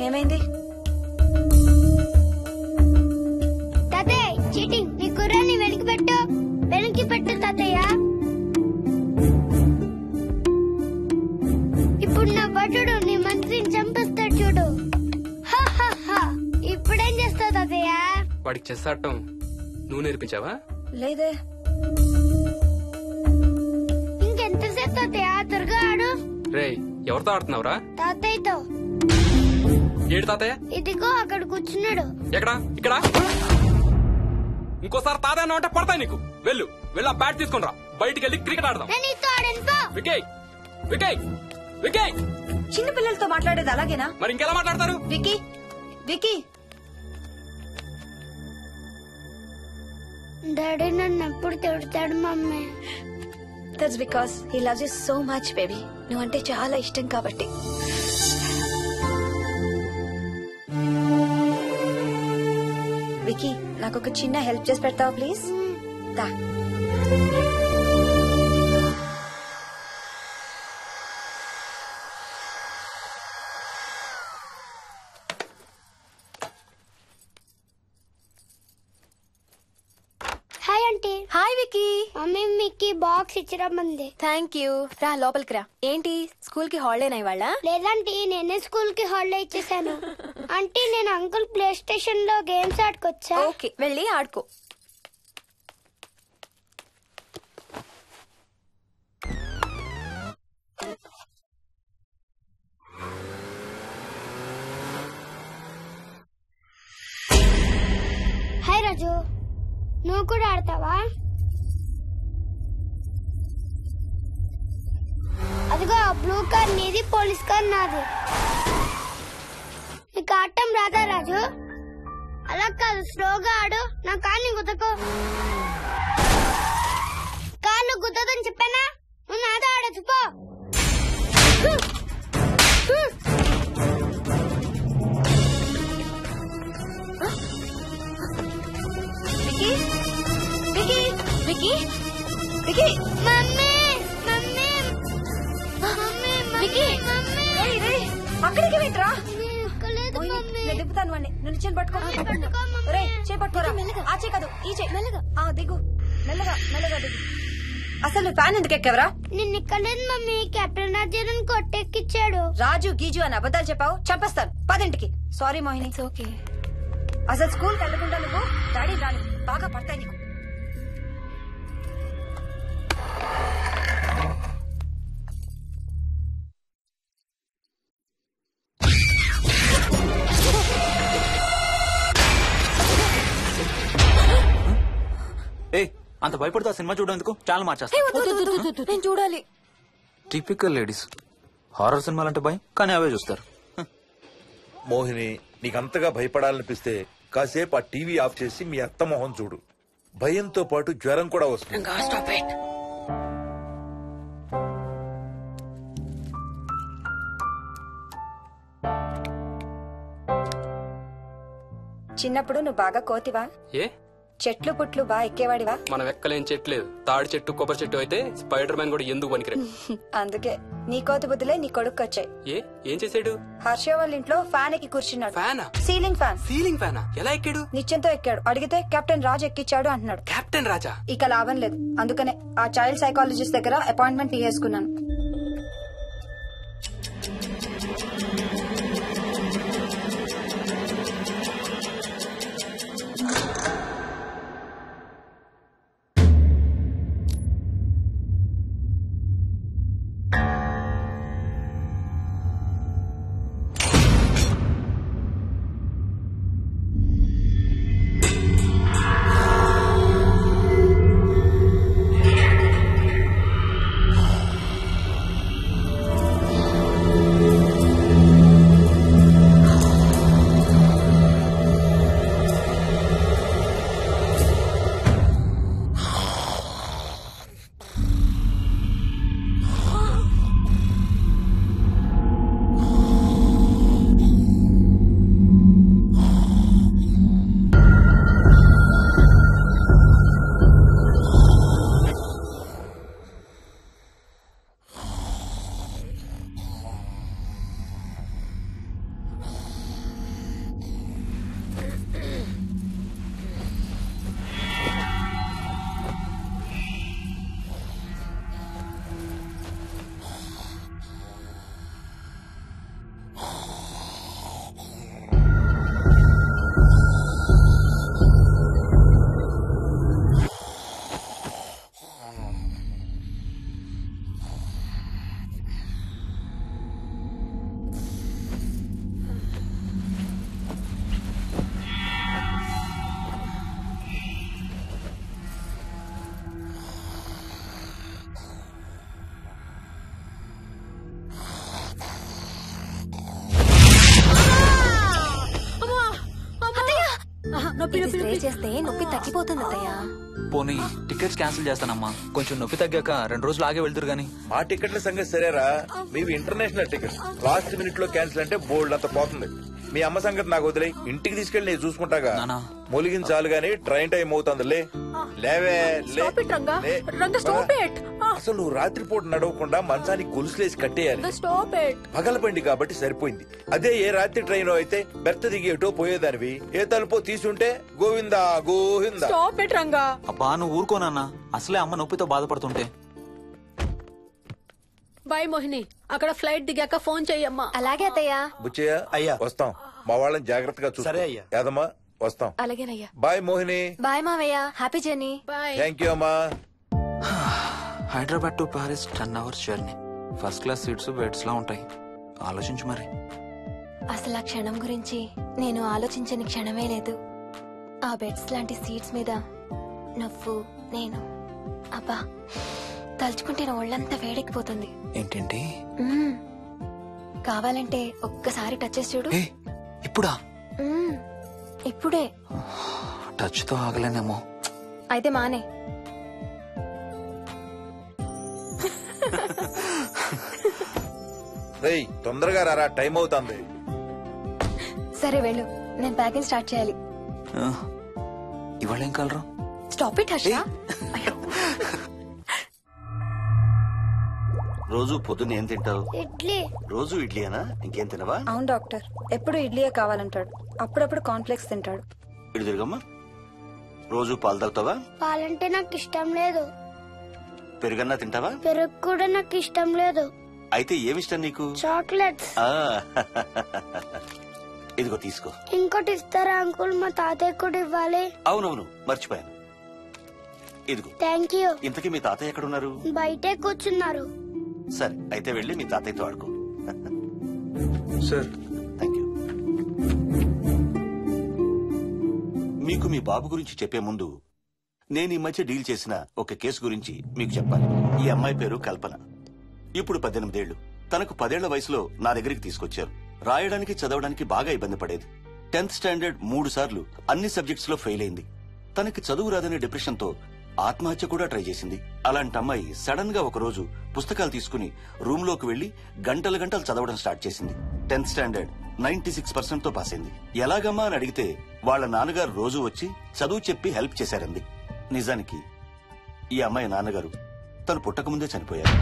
ఏమైంది? తాతయ్య చీటింగ్, నీ కుర్రాన్ని వెనక్కి పెట్టు, వెనక్కి పెట్టు తాతయ్య. ఇప్పుడు నా భటుడు నీ మంత్రిని చంపేస్తాడు చూడు. ఇప్పుడేం చేస్తావు తాతయ్య? వాడికి చెస్ ఆడటం నువ్వు నేర్పించావా? లేదే. ఇంకెంతసేపు తాతయ్య? త్వరగా ఆడు. రేయ్, ఎవరితో ఆడుతున్నావురా? తాతయ్యతో. ఏడు తాతయ్య? ఇదిగో అక్కడ కూర్చున్నాడు. ఎక్కడా? ఇక్కడ. ఇంకోసారి తాతయ్య అన్నావు అంటే పడతాయి నీకు. వెళ్ళు వెళ్ళి ఆ బ్యాట్ తీసుకుని రా, బయటికి వెళ్ళి క్రికెట్ ఆడదాం. వికయ్ వికయ్ వికయ్. చిన్న పిల్లలతో మాట్లాడేది అలాగేనా? మరి ఇంకెలా మాట్లాడతారు? Wiki wiki. డాడీ నన్ను ఎప్పుడు తిడతాడు mummy? That's because he loves you so much baby. నువ్వంటే చాలా ఇష్టం కాబట్టి. వికీ, నాకు ఒక చిన్న హెల్ప్ చేసి పెడతావా ప్లీజ్? దా. Hi aunty. Hi Vicky. Mummy మీకు బాక్స్ ఇచ్చిరమ్మంది. Thank you. రా లోపలికి రా. ఏంటి స్కూల్ కి హాలిడేనా ఇవాళ? లేదంటే నేనే స్కూల్ కి హాలిడే ఇచ్చేసాను. అంటే నేను అంకుల్ ప్లే స్టేషన్ లో గేమ్స్ ఆడుకోవచ్చా? ఓకే వెళ్ళి ఆడుకో. హాయ్ రాజు, నువ్వు కూడా ఆడతావా? అదిగో బ్లూ కార్ నీది, పోలీస్ కార్ నాది. నీకు ఆడటం రాదా రాజు? అలా కాదు, స్లోగా ఆడు. నా కార్ని గుద్దకు. కార్ను గుద్దదని చెప్పానా? నువ్వు నాతో ఆడచ్చు పో. Vicky Vicky Vicky mummy mummy mummy Vicky అక్కడికి వెంట్రా. మమ్మీ నేను దింపుతాను వాడిని. నువ్వు నిచ్చెన పట్టుకో. రే చేపట్టుకోరా. ఆ చే కాదు ఈ చే. మెల్లగా. దిగు మెల్లగా మెల్లగా దిగు. అసలు నువ్వు ఫ్యాన్ ఎందుకు ఎక్కావరా? నిన్న ఎక్కలేదు మమ్మీ. కెప్టెన్ రాజుని కొట్టెక్కిచ్చాడు. రాజు గీజు అని అబద్ధాలు చెప్పావు, చంపేస్తాను. 10ంటికి. సారీ మోహిని. ఓకే. అసలు స్కూల్ వెళ్ళకుండా నువ్వు డాడీ రాను బాగా పడతాయి నీకు. ఏ అంత భయపడుతూ సినిమా చూడేందుకు ఛానల్ మార్చేస్తా. నేను చూడాలి. Typical ladies. హారర్ సినిమాలంటే భయం, కానీ అవే చూస్తారు. మోహిని, నీకంతగా భయపడాలనిపిస్తే కాసేపు ఆ టీవీ ఆఫ్ చేసి మీ అత్త మొహం చూడు. భయంతో పాటు జ్వరం కూడా వస్తుంది. చిన్నప్పుడు నువ్వు బాగా కోతివా? ఏ చెట్లు పుట్లు బాగా ఎక్కేవాడివా? మనం ఎక్కలేని చెట్లేదు. తాడి చెట్టు, కొబ్బరి చెట్టు అయితే స్పైడర్ మ్యాన్ కూడా ఎందుకు పనికిరాడు. అందుకే నీ కోతి బుద్ధులే నీ కొడుకు వచ్చాయి. ఏం చేసాడు? హర్ష వాళ్ళ ఇంట్లో ఫ్యాన్ ఎక్కి కూర్చున్నాడు. ఫ్యానా? Ceiling fan. సీలింగ్ ఫ్యానా? ఎలా ఎక్కాడు? నిత్యంతో ఎక్కాడు. అడిగితే కెప్టెన్ రాజు ఎక్కిచ్చాడు అంటున్నాడు. కెప్టెన్ రాజా? ఇక లాభం లేదు. అందుకనే ఆ చైల్డ్ సైకాలజిస్ట్ దగ్గర అపాయింట్మెంట్ తీసుకున్నాను. స్ప్రే చేస్తే నొప్పి తగ్గిపోతుంది అత్తయ్య. పోనీ టికెట్స్ క్యాన్సిల్ చేస్తానమ్మా. కొంచెం నొప్పి తగ్గాక 2 రోజులు ఆగే వెళ్తురు గానీ. మా టికెట్ల సంగతి సరేరా, మీవి ఇంటర్నేషనల్ టికెట్స్. లాస్ట్ మినిట్ లో క్యాన్సిల్ అంటే బోల్డ్ అంత పోతుంది. మీ అమ్మ సంగతి నాకు వదిలే, ఇంటికి తీసుకెళ్లి నేను చూసుకుంటాగా. మొలిగిన చాలు గానీ ట్రైన్ టైం అవుతుంది. లేవే లే. అసలు నువ్వు రాత్రిపూట నడవకుండా మంచానికి గొలుసులేసి కట్టేయాలి. Stop it. పగలబండి కాబట్టి సరిపోయింది. అదే ఏ రాత్రి ట్రైన్ అయితే బెర్త దిగి ఎటో పోయేదానివి. ఏ తలుపో తీసుంటే గోవిందా గోవిందా. Stop it Ranga. అబ్బా నువ్వు ఊరుకోనన్నా, అసలే అమ్మ నొప్పితో బాధపడుతుంటే. బాయ్ మోహిని, అక్కడ ఫ్లైట్ దిగాక ఫోన్ చెయ్యమ్మా. అలాగే అత్తయ్య. బుచ్చయ్య అయ్యా. వస్తాం. మా వాళ్ళని జాగ్రత్తగా చూసుకో. సరే అయ్యా. యాదమ్మా వస్తాం. అలాగేనయ్యా. బాయ్ మోహిని. బాయ్ మావయ్య, happy journey. Bye. Thank you అమ్మా. Hyderabad to Paris 10 hours journey. First class seats beds లా ఉంటాయి. ఆలోచించు మరి. అసలు ఆ క్షణం గురించి నేను ఆలోచించని క్షణమే లేదు. ఆ బెడ్స్ లాంటి సీట్స్ మీద నువ్వు నేను, అబ్బా తలుచుకుంటే నా ఒళ్ళంతా వేడెక్కిపోతుంది. ఏంటంటే మ్మ్. కావాలంటే ఒక్కసారి టచ్ చేసి చూడు. ఇప్పుడా? మ్మ్. ఇప్పుడే. టచ్ తో ఆగలేనేమో. అయితే మానే. రేయ్ తొందరగా రారా, టైం అవుతుంది. సరే వెళ్ళు, నేను ప్యాకింగ్ స్టార్ట్ చేయాలి. ఇవాళ ఏం కలరు? Stop it Harsha. రోజు పొద్దున్న ఏం తింటావు? ఇడ్లీ. రోజు ఇడ్లీనా? ఇంకేం తినవా? అవును డాక్టర్, ఎప్పుడు ఇడ్లీయే కావాలంటాడు. అప్పుడప్పుడు కాన్ఫ్లెక్స్ తింటాడు. ఇటు తిరగమ్మా. రోజు పాలు తాగుతావా? పాలంటే నాకు ఇష్టం లేదు. పెరుగన్నా తింటావా? పెరుగు కూడా నాకు ఇష్టం లేదు. అయితే ఏమిష్టం నీకు? చాక్లెట్స్. ఆ, ఇదిగో తీసుకో. ఇంకోటి ఇస్తారా అంకుల్? మా తాతయ్య కూడా ఇవ్వాలి. అవునవును మర్చిపోయాను. ఇదిగో. Thank you. ఇంతకీ మీ తాతయ్య ఎక్కడున్నారు? బయటే కూర్చున్నారు. సరే అయితే వెళ్ళి మీ తాతయ్యతో ఆడుకో. Sir thank you. మీకు మీ బాబు గురించి చెప్పే ముందు నేను ఈ మధ్య డీల్ చేసిన ఒక కేసు గురించి మీకు చెప్పాలి. ఈ అమ్మాయి పేరు కల్పన. ఇప్పుడు 18 ఏళ్లు. తనకు 10 ఏళ్ల వయసులో నా దగ్గరికి తీసుకొచ్చారు. రాయడానికి చదవడానికి బాగా ఇబ్బంది పడేది. 10th స్టాండర్డ్ 3 సార్లు అన్ని సబ్జెక్ట్స్ లో ఫెయిల్ అయింది. తనకి చదువు రాదనే డిప్రెషన్ తో ఆత్మహత్య కూడా ట్రై చేసింది. అలాంటి అమ్మాయి సడన్ గా ఒక రోజు పుస్తకాలు తీసుకుని రూమ్ లోకి వెళ్లి గంటలు గంటలు చదవడం స్టార్ట్ చేసింది. 10th స్టాండర్డ్ 96% తో పాస్ అయింది. ఎలాగమ్మా అని అడిగితే వాళ్ళ నాన్నగారు రోజు వచ్చి చదువు చెప్పి హెల్ప్ చేశారంది. నిజానికి ఈ అమ్మాయి నాన్నగారు తను పుట్టకముందే చనిపోయారు.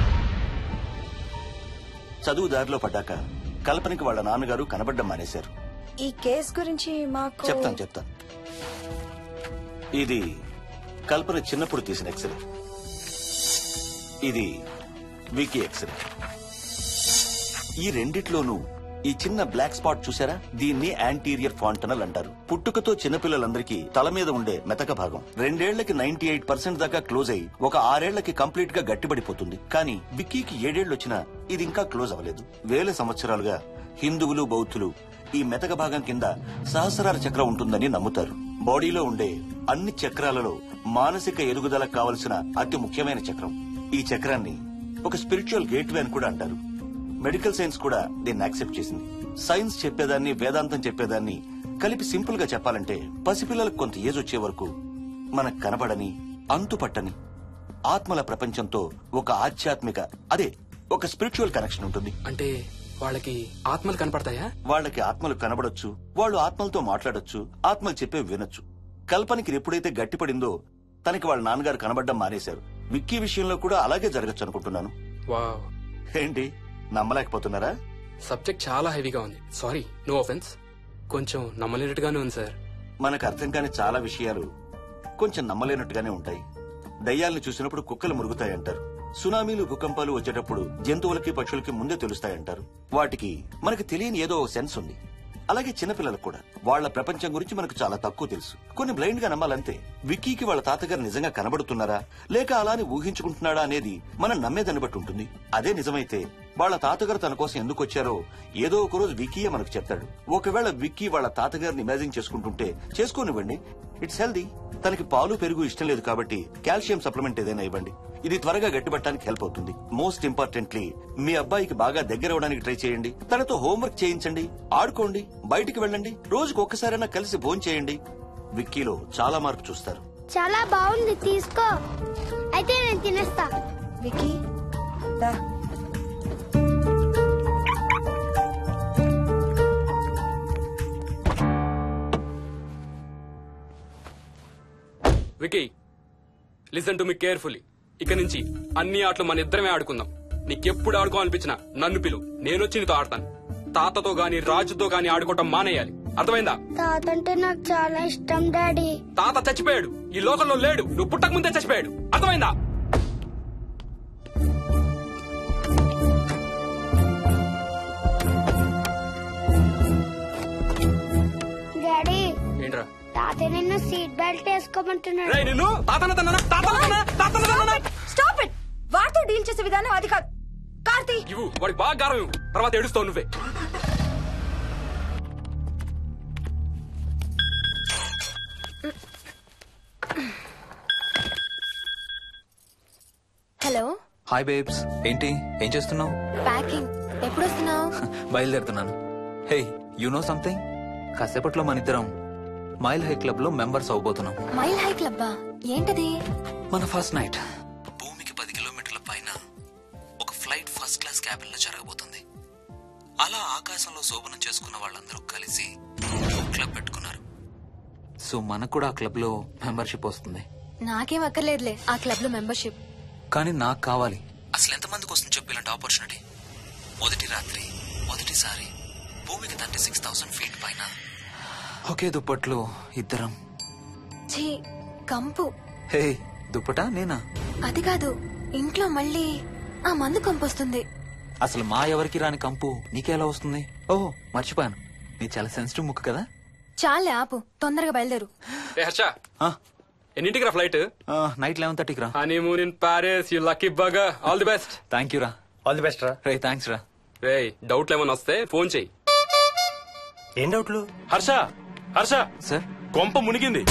చదువు దారిలో పడ్డాక కల్పనకి వాళ్ళ నాన్నగారు కనబడ్డం మానేశారు. ఈ కేసు గురించి మాకు చెప్తాను. ఇది కల్పన చిన్నప్పుడు తీసిన ఎక్స్రే. ఇది వికీ ఎక్స్రే. ఈ రెండిట్లోనూ ఈ చిన్న బ్లాక్ స్పాట్ చూసారా? దీన్ని యాంటీరియర్ ఫాంటనల్ అంటారు. పుట్టుకతో చిన్నపిల్లలందరికీ తల మీద ఉండే మెతక భాగం 2 ఏళ్లకి 98% దాకా క్లోజ్ అయి ఒక 6 ఏళ్లకి కంప్లీట్ గా గట్టిపడిపోతుంది. కానీ విక్కీకి 7 ఏళ్లు వచ్చినా ఇది ఇంకా క్లోజ్ అవ్వలేదు. వేల సంవత్సరాలుగా హిందువులు బౌద్ధులు ఈ మెతక భాగం కింద సహస్రార చక్రం ఉంటుందని నమ్ముతారు. బాడీలో ఉండే అన్ని చక్రాలలో మానసిక ఎదుగుదలకు కావలసిన అతి ముఖ్యమైన చక్రం. ఈ చక్రాన్ని ఒక స్పిరిచువల్ గేట్వే అని కూడా అంటారు. మెడికల్ సైన్స్ కూడా దీన్ని యాక్సెప్ట్ చేసింది. సైన్స్ చెప్పేదాన్ని వేదాంతం చెప్పేదాన్ని కలిపి సింపుల్ గా చెప్పాలంటే పసిపిల్లలకు కొంత ఏజ్ వచ్చే వరకు మనకు కనబడని అంతుపట్టని ఆత్మల ప్రపంచంతో ఒక ఆధ్యాత్మిక అదే ఒక స్పిరిచువల్ కనెక్షన్ ఉంటుంది. అంటే వాళ్ళకి ఆత్మలు కనపడతాయా? వాళ్ళకి ఆత్మలు కనబడొచ్చు, వాళ్ళు ఆత్మలతో మాట్లాడొచ్చు, ఆత్మలు చెప్పే వినొచ్చు. కల్పనకి ఎప్పుడైతే గట్టిపడిందో తనకి వాళ్ళ నాన్నగారు కనబడ్డం మానేశారు. విక్కీ విషయంలో కూడా అలాగే జరగచ్చు అనుకుంటున్నాను. వావ్, ఏంటి నమ్మలేకపోతున్నారా? సబ్జెక్ట్ చాలా హెవీగా ఉంది. Sorry, no offence. కొంచెం నమ్మలేనట్టుగానే ఉంది సార్. మనకు అర్థం కాని చాలా విషయాలు కొంచెం నమ్మలేనట్టుగానే ఉంటాయి. దయ్యాలను చూసినప్పుడు కుక్కలు మురుగుతాయంటారు. సునామీలు భూకంపాలు వచ్చేటప్పుడు జంతువులకి పక్షులకి ముందే తెలుస్తాయంటారు. వాటికి మనకు తెలియని ఏదో సెన్స్ ఉంది. అలాగే చిన్నపిల్లలకు కూడా వాళ్ల ప్రపంచం గురించి మనకు చాలా తక్కువ తెలుసు. కొన్ని బ్లైండ్ గా నమ్మాలంతే. విక్కీకి వాళ్ళ తాతగారు నిజంగా కనబడుతున్నారా లేక అలానే ఊహించుకుంటున్నాడా అనేది మనం నమ్మేదాన్ని బట్టి ఉంటుంది. అదే నిజమైతే వాళ్ళ తాతగారు తన కోసం ఎందుకు వచ్చారో ఏదో ఒక రోజు విక్కీయే మనకు చెప్తాడు. ఒకవేళ విక్కీ వాళ్ళ తాతగారిని ఇమాజిన్ చేసుకుంటుంటే చేసుకోనివ్వండి, ఇట్స్ హెల్దీ. తనకి పాలు పెరుగు ఇష్టం లేదు కాబట్టి కాల్షియం సప్లిమెంట్ ఏదైనా ఇవ్వండి. ఇది త్వరగా గట్టిపట్టడానికి హెల్ప్ అవుతుంది. మోస్ట్ ఇంపార్టెంట్లీ మీ అబ్బాయికి బాగా దగ్గర అవడానికి ట్రై చేయండి. తనతో హోంవర్క్ చేయించండి, ఆడుకోండి, బయటికి వెళ్ళండి, రోజుకు ఒక్కసారైనా కలిసి భోజనం చేయండి. విక్కీలో చాలా మార్పు చూస్తారు. చాలా బాగుంది, తీసుకో. అయితే నేను తినేస్తా. విక్కీ దా. Vicky, listen to me carefully. ఇక నుంచి అన్ని ఆటలు మన ఇద్దరమే ఆడుకుందాం. నీకెప్పుడు ఆడుకోవాలనిపించినా నన్ను పిలువు, నేనొచ్చి నీతో ఆడతాను. తాతతో గాని రాజుతో గాని ఆడుకోవటం మానేయాలి, అర్థమైందా? తాత అంటే నాకు చాలా ఇష్టం డాడీ. తాత చచ్చిపోయాడు, ఈ లోకంలో లేడు. నువ్వు పుట్టక ముందే చచ్చిపోయాడు, అర్థమైందా? డాడీ ఏంట్రా? తాత నిన్ను సీట్ బెల్ట్ వేసుకోమంటున్నాడు. రేయ్ నిన్ను స్టాప్ ఇట్. వాడితో డీల్ చేసే విధానం అది కాదు. కార్తీ ఇవ్వు, వాడికి బాగా గారం ఇవ్వు, తర్వాత ఏడుస్తావు నువ్వే. హలో. హాయ్ బేబ్స్, ఏంటి ఏం చేస్తున్నావు? ప్యాకింగ్. ఎప్పుడు వస్తున్నావు? బయలుదేరుతున్నాను. హే యు నో సంథింగ్, కాసేపట్లో మన ఇద్దరం మైల్ హై క్లబ్ లో మెంబర్స్ అవబోతున్నాం. మైల్ హై క్లబ్బా? ఏంటది? మన ఫస్ట్ నైట్ భూమికి 10 కిలోమీటర్ల పైన ఒక ఫ్లైట్ ఫస్ట్ క్లాస్ క్యాబిన్ లో జరగబోతుంది. అలా ఆకాశంలో శోభనం చేసుకున్న వాళ్ళందరూ కలిసి క్లబ్ పెట్టుకున్నారు. సో మనకు కూడా ఆ క్లబ్ లో మెంబర్షిప్ వస్తుంది. నాకేం అక్కర్లేదులే ఆ క్లబ్ లో మెంబర్షిప్. కానీ నాకు కావాలి. అసలు ఎంతమందికి వస్తుంది చెప్పు ఇలాంటి ఆపర్చునిటీ? మొదటి రాత్రి మొదటిసారి భూమికి 36,000 ఫీట్ పైన ఒకే దుప్పట్లో ఇద్దరం. ఛీ, కంపు. హే దుప్పటా నేనా? అది కాదు, ఇంట్లో మళ్ళీ ఆ మందు కంపు వస్తుంది. అసలు మా ఎవరికి రాని కంపు నీకెలా వస్తుంది? ఓహో మర్చిపోయాను, నీ చాలా సెన్సిటివ్ ముక్కు కదా. చాలే ఆపు, తొందరగా బయలుదేరు. హర్ష, ఎన్నింటికి రా ఫ్లైట్? నైట్ 11:30కి రా. Honeymoon in Paris, you lucky bugger. All the best. Thank you రా. ఆల్ ది బెస్ట్ రా. రే థ్యాంక్స్ రా. రే డౌట్లు ఏమైనా వస్తే ఫోన్ చెయ్యి. ఏం డౌట్లు? హర్ష హర్ష సార్, కొంప మునిగింది.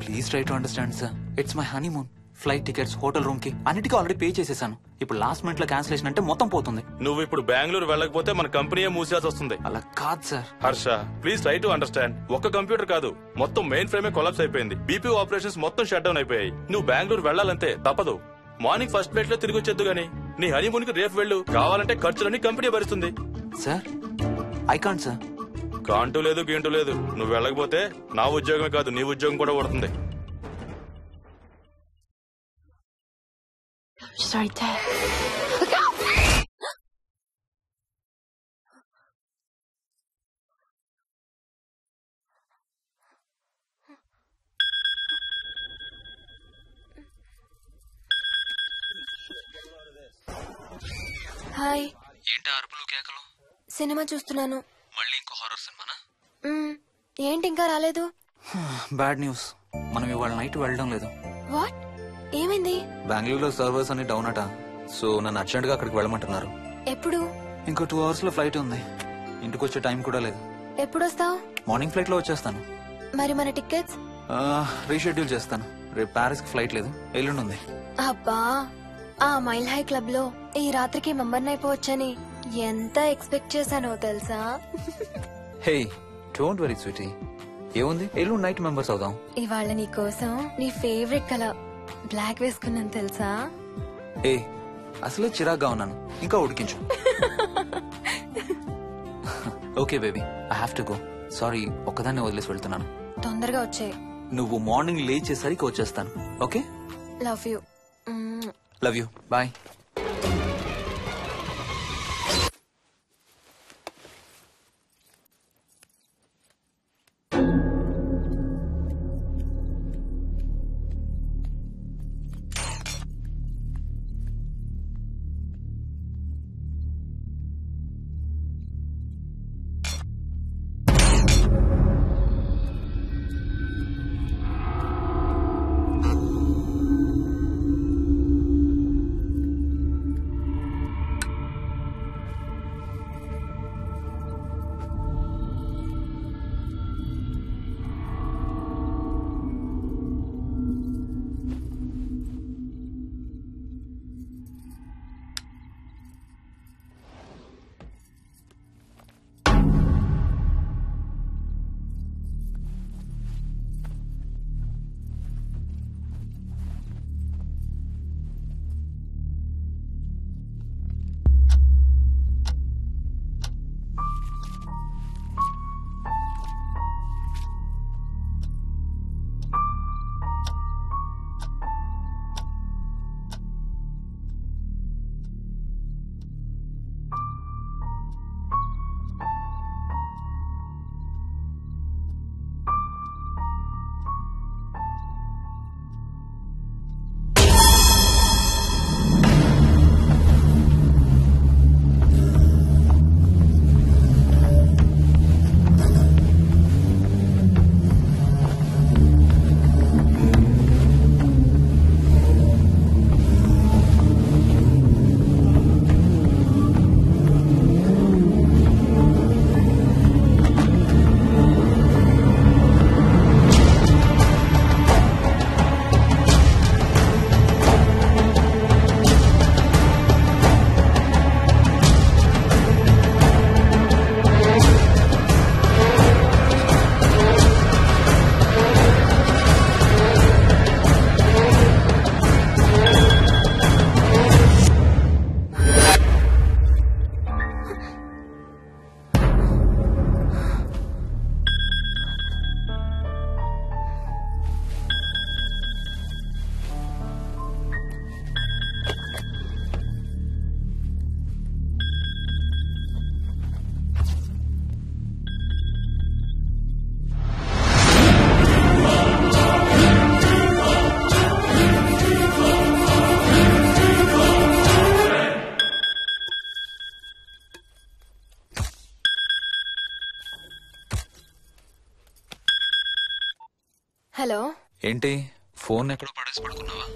Please try to understand sir. It's my honeymoon. Flight tickets, hotel room కి అన్నిటికీ ఆల్రెడీ పే చేసేసాను. ఇప్పుడు లాస్ట్ మినిట్ లో క్యాన్సిలేషన్ అంటే మొత్తం పోతుంది. నువ్వు ఇప్పుడు బెంగళూరు వెళ్ళకపోతే మన కంపెనీయే మూసేయాల్సి వస్తుంది. అలా కాదు sir. Harsha please try to understand. ఒక్క కంప్యూటర్ కాదు, మొత్తం మెయిన్ ఫ్రేమే కొలాప్స్ అయిపోయింది. బీపీ ఆపరేషన్స్ మొత్తం షట్ డౌన్ అయిపోయాయి. నువ్వు బెంగళూరు వెళ్ళాలంతే, తప్పదు. మార్నింగ్ ఫస్ట్ ఫ్లైట్ లో తిరిగి వచ్చేద్దు గానీ నీ హనీమూన్ కి రేపు వెళ్ళు. కావాలంటే ఖర్చులన్నీ కంపెనీ భరిస్తుంది. Sir I can't sir. కాంటూ లేదు గీంటూ లేదు. నువ్వు వెళ్ళకపోతే నా ఉద్యోగమే కాదు నీ ఉద్యోగం కూడా పడుతుంది. Sorry, Dad. హాయ్. ఏంటి అరుపులు కేకలు? సినిమా చూస్తున్నాను. మళ్ళీ ఇంకో హారర్ సినిమానా? ఏంటి ఇంకా రాలేదు? బ్యాడ్ న్యూస్, మనం ఇవాళ నైట్ వెళ్ళడం లేదు. వాట్? ఏమైంది? బెంగళూరులో సర్వర్స్ అన్ని డౌన్ అట. సో నన్ను అర్జెంట్ గా అక్కడికి వెళ్ళమంటున్నారు. ఎప్పుడు? ఇంకో 2 hours లో ఫ్లైట్ ఉంది. ఇంటికి వచ్చే టైం కూడా లేదు. ఎప్పుడు వస్తావు? మార్నింగ్ ఫ్లైట్ లో వచ్చేస్తాను. మరి మన టికెట్స్? రీషెడ్యూల్ చేస్తాను. రేపు ప్యారిస్ కి ఫ్లైట్ లేదు, ఎల్లుండి ఉంది. అబ్బా, ఆ మైల్ హై క్లబ్ లో ఈ రాత్రికి మెంబర్ అయిపోవచ్చని ఎంత ఎక్స్పెక్ట్ చేశానో తెలుసా? హే డోంట్ వరీ స్వీటీ, ఏముంది, ఎల్లుండి నైట్ మెంబర్స్ అవుదాం. ఇవాళ నీ కోసం నీ ఫేవరెట్ కలర్ బ్లాక్ వేసుకున్నాను తెలుసా? ఏ అసలే చిరాగ్గా ఉన్నాను, ఇంకా ఉడికించు. Okay baby, I have to go. Sorry, ఒక్కదాన్ని వదిలేసి వెళ్తున్నాను. తొందరగా వచ్చే. నువ్వు మార్నింగ్ లేచేసరికి వచ్చేస్తాను. Okay? Love you. Love you, bye. Hello. ఏంటి ఫోన్ ఎక్కడో పడేసి పడుకున్నావా?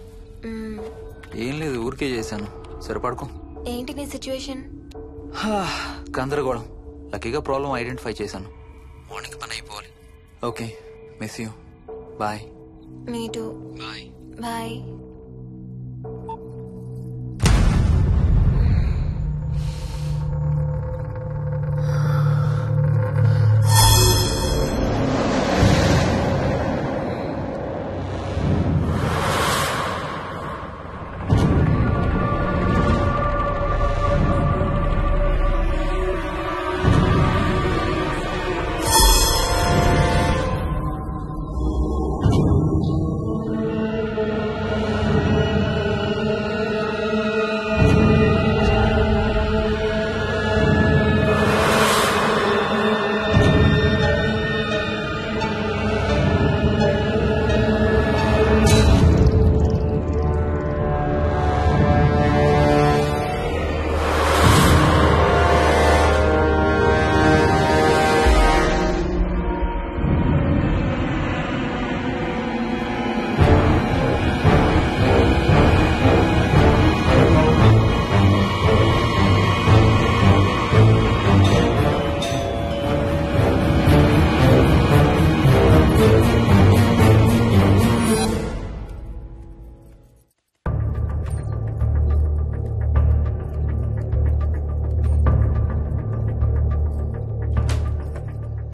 ఏం లేదు, ఊరికే చేశాను. సరే పడుకో. ఏంటి నీ సిచ్యువేషన్? గందరగోళం. లక్కీగా ప్రాబ్లం ఐడెంటిఫై చేశాను. మార్నింగ్ పని అయిపోవాలి. Okay, miss you. Bye. Me too. Bye. Bye.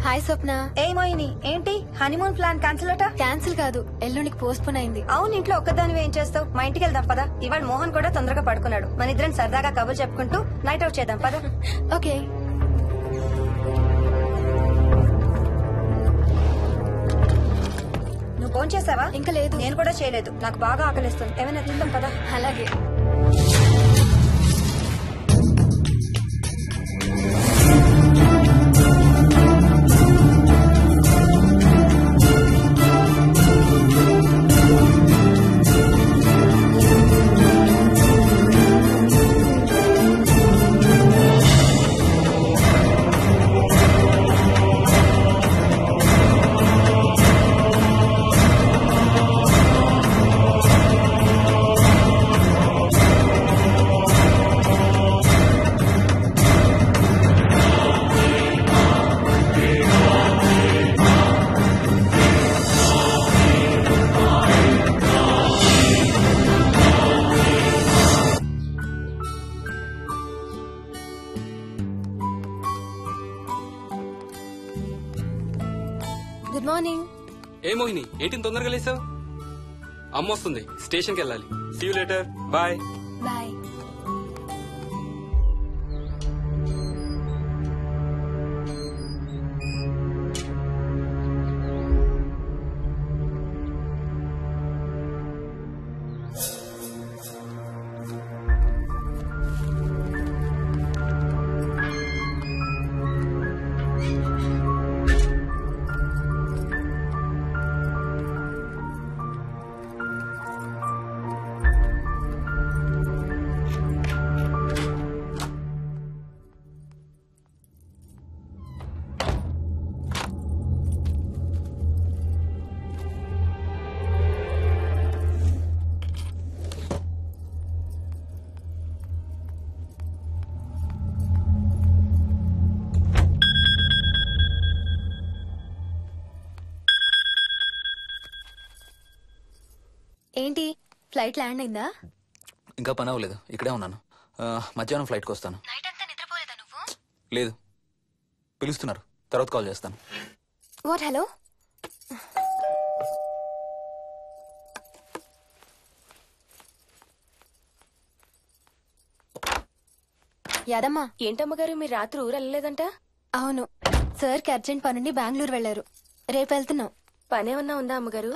Hi Swapna. ఏమోయిని ఏంటి హనీమూన్ ప్లాన్ క్యాన్సిల్ అట? క్యాన్సిల్ కాదు, ఎల్లుండికి పోస్ట్ పోన్ అయింది. అవును, ఇంట్లో ఒక్కదానివి ఏం చేస్తావు? మా ఇంటికి వెళ్దాం పదా. ఇవాళ మోహన్ కూడా తొందరగా పడుకున్నాడు. మన ఇద్దరం సరదాగా కబుర్లు చెప్పుకుంటూ నైట్ అవుట్ చేద్దాం పదా. ఓకే. నువ్వు ఫోన్ చేసావా? ఇంకా లేదు. నేను కూడా చేయలేదు. నాకు బాగా ఆకలిస్తుంది. ఏమైనా తిందాం పదా. అలాగే. Good morning. ఏ మోహిని, ఏంటి తొందరగా లేసావు? అమ్మ వస్తుంది, స్టేషన్కి వెళ్ళాలి. See you later. Bye. Bye. ఏంటి ఫ్లైట్ ల్యాండ్ అయిందా? ఇంకా పని అవ్వలేదు, ఇక్కడే ఉన్నాను. మధ్యాహ్నం ఫ్లైట్కి వస్తాను. నైట్ అంతా నిద్రపోలేదా నువ్వు? లేదు, పిలుస్తున్నారు, తర్వాత కాల్ చేస్తాను. వాట్? హలో. యాదమ్మా. ఏంటమ్మగారు, మీరు రాత్రి ఊరు వెళ్ళలేదంట? అవును, సార్కి అర్జెంట్ పనుండి బెంగళూరు వెళ్లారు. రేపు వెళ్తున్నాం. పనేమన్నా ఉందా అమ్మగారు?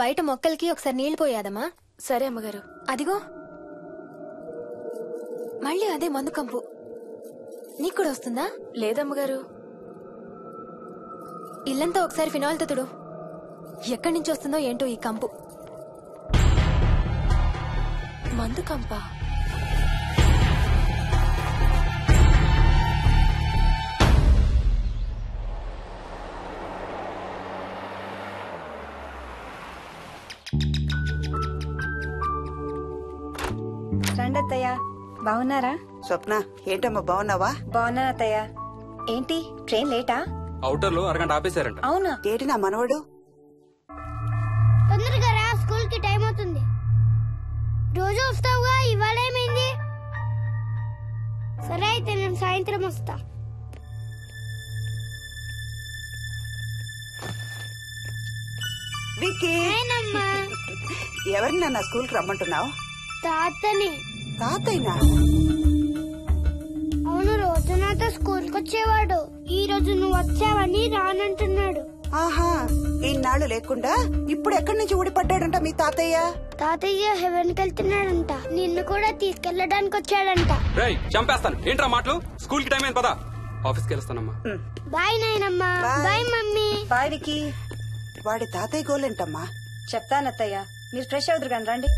బయట మొక్కలకి ఒకసారి నీళ్లు పోయాదమ్మా. సరే అమ్మగారు. అదిగో మళ్ళీ అదే మందు కంపు. నీకు కూడా వస్తుందా? లేదమ్మగారు. ఇల్లంతా ఒకసారి ఫినాల్తో తుడు. ఎక్కడి నుంచి వస్తుందో ఏంటో ఈ కంపు. మందు కంపా? రండి అత్తయ్య. బాగున్నారా? స్వప్న ఏంటమ్మా బాగున్నావా? బాగున్నాను అత్తయ్య. ఏంటి ట్రైన్ లేటా? అవుటర్ లో అరగంట ఆపేశారంట. అవునా? ఏంటి నా మనవడు? తొందరగా రా, స్కూల్ కి టైం అవుతుంది. రోజు వస్తావుగా, ఇవాళ ఏమైంది? సరే అయితే నేను సాయంత్రం వస్తా. విక్కీ, ఎవరిని నా స్కూల్ కి రమ్మంటున్నావు? తాతని. తాతయ్యనా? అవును, రోజు నాతో స్కూల్ కి వచ్చేవాడు. ఈ రోజు నువ్వు వచ్చావని రానంటున్నాడు. ఆహా, ఇన్నాళ్ళు లేకుండా ఇప్పుడు ఎక్కడి నుంచి ఊడిపడ్డాడంట మీ తాతయ్య? తాతయ్య హెవెన్ కి వెళ్తున్నాడంట. నిన్ను కూడా తీసుకెళ్లడానికి వచ్చాడంట. రేయ్ చంపేస్తాను. ఏంట్రా మాటలు? స్కూల్ కి టైం అయింది, పదా. ఆఫీస్కి వెళ్తానమ్మా. బాయ్ నాయనమ్మా. Bye mummy. బాయ్ విక్కీ. వాడి తాతయ్య గోలేంటమ్మా? చెప్తానత్తయ్య, మీరు ఫ్రెష్ అవుతురు కానీ రండి.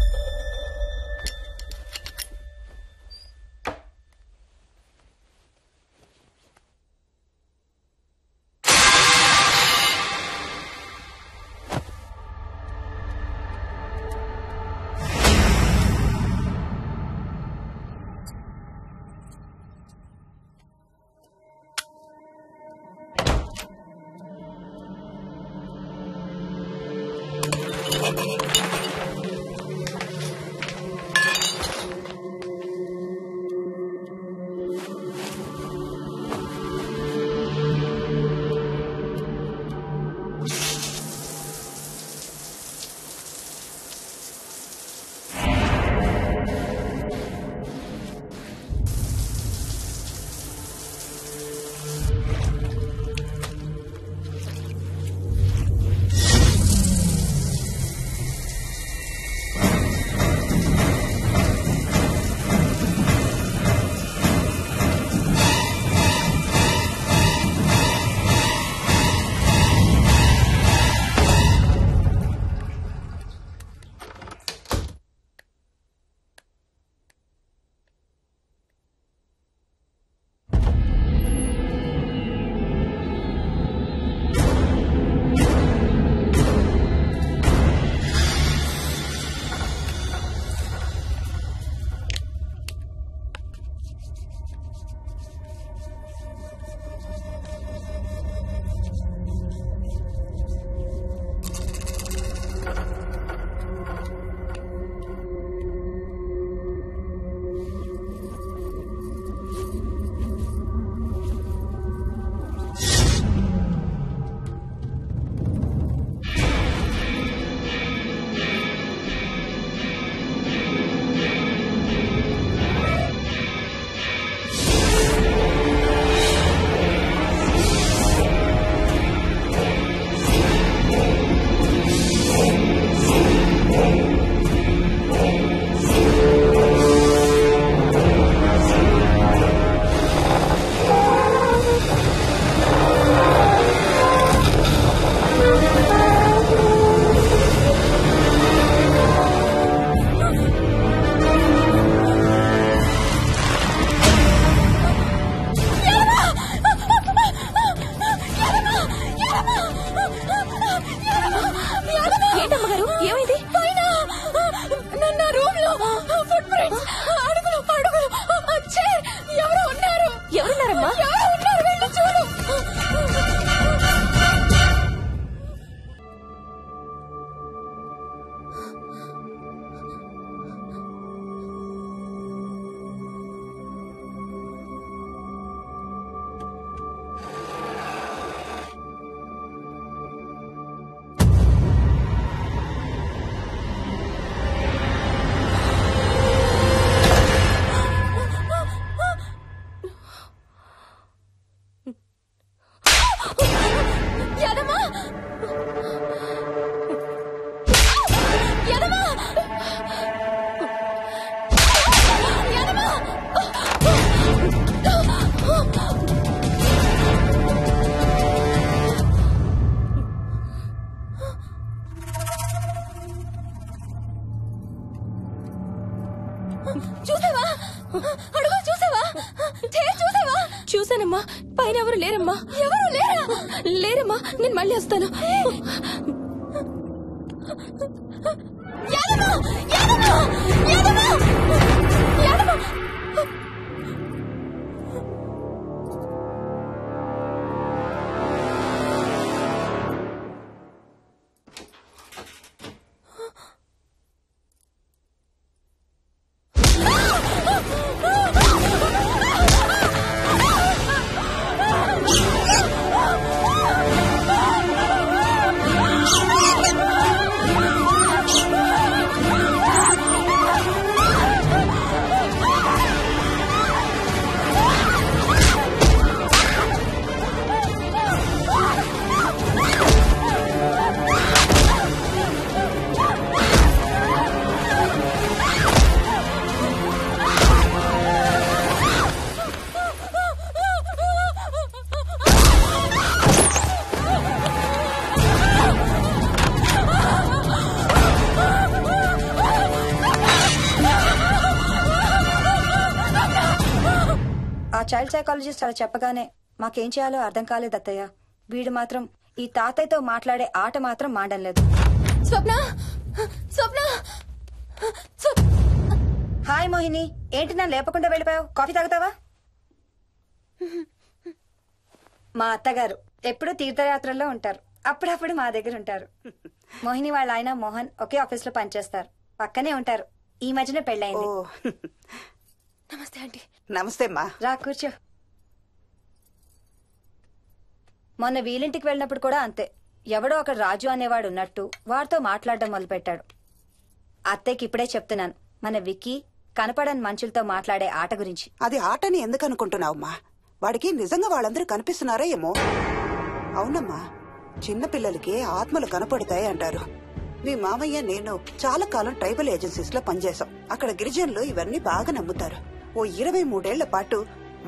చూసావా? అడుగు చూసావా? చూసావా? చూసానమ్మా. పైన ఎవరు లేరమ్మా. ఎవరు లేరా? లేరమ్మా. నేను మళ్ళీ వస్తాను. యాదమ్మా! యాదమ్మా! యాదమ్మా! చైల్డ్ సైకాలజిస్ట్ అలా చెప్పగానే మాకేం చేయాలో అర్థం కాలేదు అత్తయ్య. వీడు మాత్రం ఈ తాతయ్యతో మాట్లాడే ఆట మాత్రం మాండం లేదు. స్వప్న స్వప్న హాయ్ మోహిని, ఏంటి నన్ను లేపకుండా వెళ్ళిపోయావు? కాఫీ తాగుతావా? మా అత్తగారు ఎప్పుడూ తీర్థయాత్రల్లో ఉంటారు, అప్పుడప్పుడు మా దగ్గర ఉంటారు. మోహిని వాళ్ళ ఆయన మోహన్ ఒకే ఆఫీస్ లో పనిచేస్తారు, పక్కనే ఉంటారు. ఈ మధ్యనే పెళ్ళయింది. నమస్తే ఆంటీ. నమస్తే అమ్మా. రా కూర్చో. మొన్న వీలింటికి వెళ్ళినప్పుడు కూడా అంతే. ఎవడో ఒక రాజు అనేవాడు ఉన్నట్టు వాడితో మాట్లాడడం మొదలుపెట్టాడు. అత్తయ్యకి ఇప్పుడే చెప్తున్నాను, మన విక్కీ కనపడని మనుషులతో మాట్లాడే ఆట గురించి. అది ఆటని ఎందుకు అనుకుంటున్నావమ్మా? వాడికి నిజంగా వాళ్ళందరూ కనిపిస్తున్నారా ఏమో. అవునమ్మా, చిన్నపిల్లలకి ఆత్మలు కనపడతాయి అంటారు. మీ మామయ్య నేను చాలా కాలం ట్రైబల్ ఏజెన్సీస్ లో పనిచేశాం. అక్కడ గిరిజనులు ఇవన్నీ బాగా నమ్ముతారు. ఓ 23 ఏళ్ల పాటు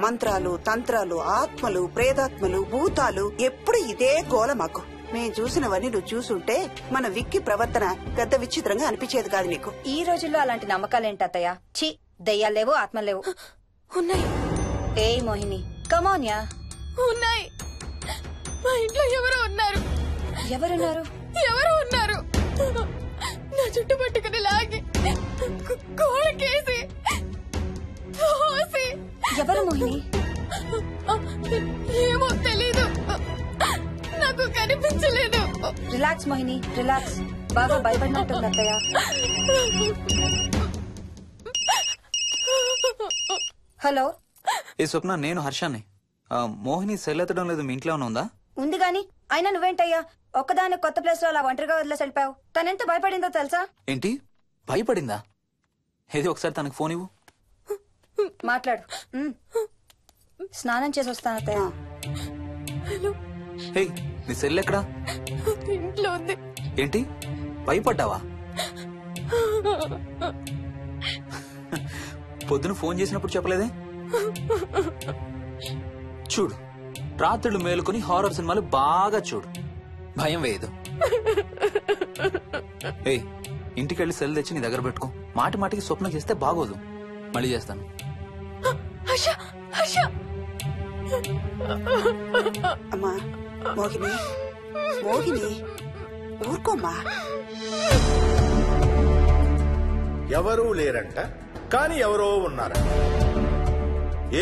మంత్రాలు, తంత్రాలు, ఆత్మలు, ప్రేతాత్మలు, భూతాలు, ఎప్పుడు ఇదే గోల మాకు. మేం చూసినవన్నీ నువ్వు చూసుంటే మన విక్కీ ప్రవర్తన పెద్ద విచిత్రంగా అనిపించేది కాదు నీకు. ఈ రోజుల్లో అలాంటి నమ్మకాలేంటి అత్తయ్య? ఛీ, దెయ్యాలేవు, ఆత్మలేవు. ఉన్నాయి. ఏ మోహిని, కమాన్యా. ఉన్నాయి. మా ఇంట్లో ఎవరో ఉన్నారు. ఎవరున్నారు? ఎవరో ఉన్నారు. నా చుట్టు పట్టుకుని లాగి కోళ్ళకేసి ఎవరు మోహిని? ఏమో తెలీదు, నాకు కనిపించలేదు. Relax Mohini, relax. బాగా భయపడినట్టుంది అత్తయ్య. హలో. ఏ స్వప్న, నేను హర్షాన్ని. మోహిని సెల్ ఎత్తడం లేదు, మీ ఇంట్లో ఏమైనా ఉందా? ఉంది గాని, అయినా నువ్వేంటయ్యా ఒక్కదాని కొత్త ప్లేస్ లో అలా ఒంటరిగా వదిలేసి వెళ్ళిపోయావు? తనెంత భయపడిందో తెలుసా? ఏంటి, భయపడిందా? ఏది ఒకసారి తనకు ఫోన్ ఇవ్వు. మాట్లాడు. స్నానం చేసి వస్తాను అత్తయ్య. హే, నీ సెల్ ఎక్కడా? ఇంట్లో ఉంది. ఏంటి, భయపడ్డావా? పొద్దున ఫోన్ చేసినప్పుడు చెప్పలేదే? చూడు, రాత్రులు మేలుకొని హారర్ సినిమాలు బాగా చూడు, భయం వేయదు. ఏయ్, ఇంటికెళ్ళి సెల్ తెచ్చి నీ దగ్గర పెట్టుకో. మాటి మాటికి స్వప్నం చేస్తే బాగోదు. మళ్ళీ చేస్తాను. అమ్మా మోహిని, మోహిని ఊరుకోమ్మా. ఎవరూ లేరంట, కానీ ఎవరో ఉన్నారంట.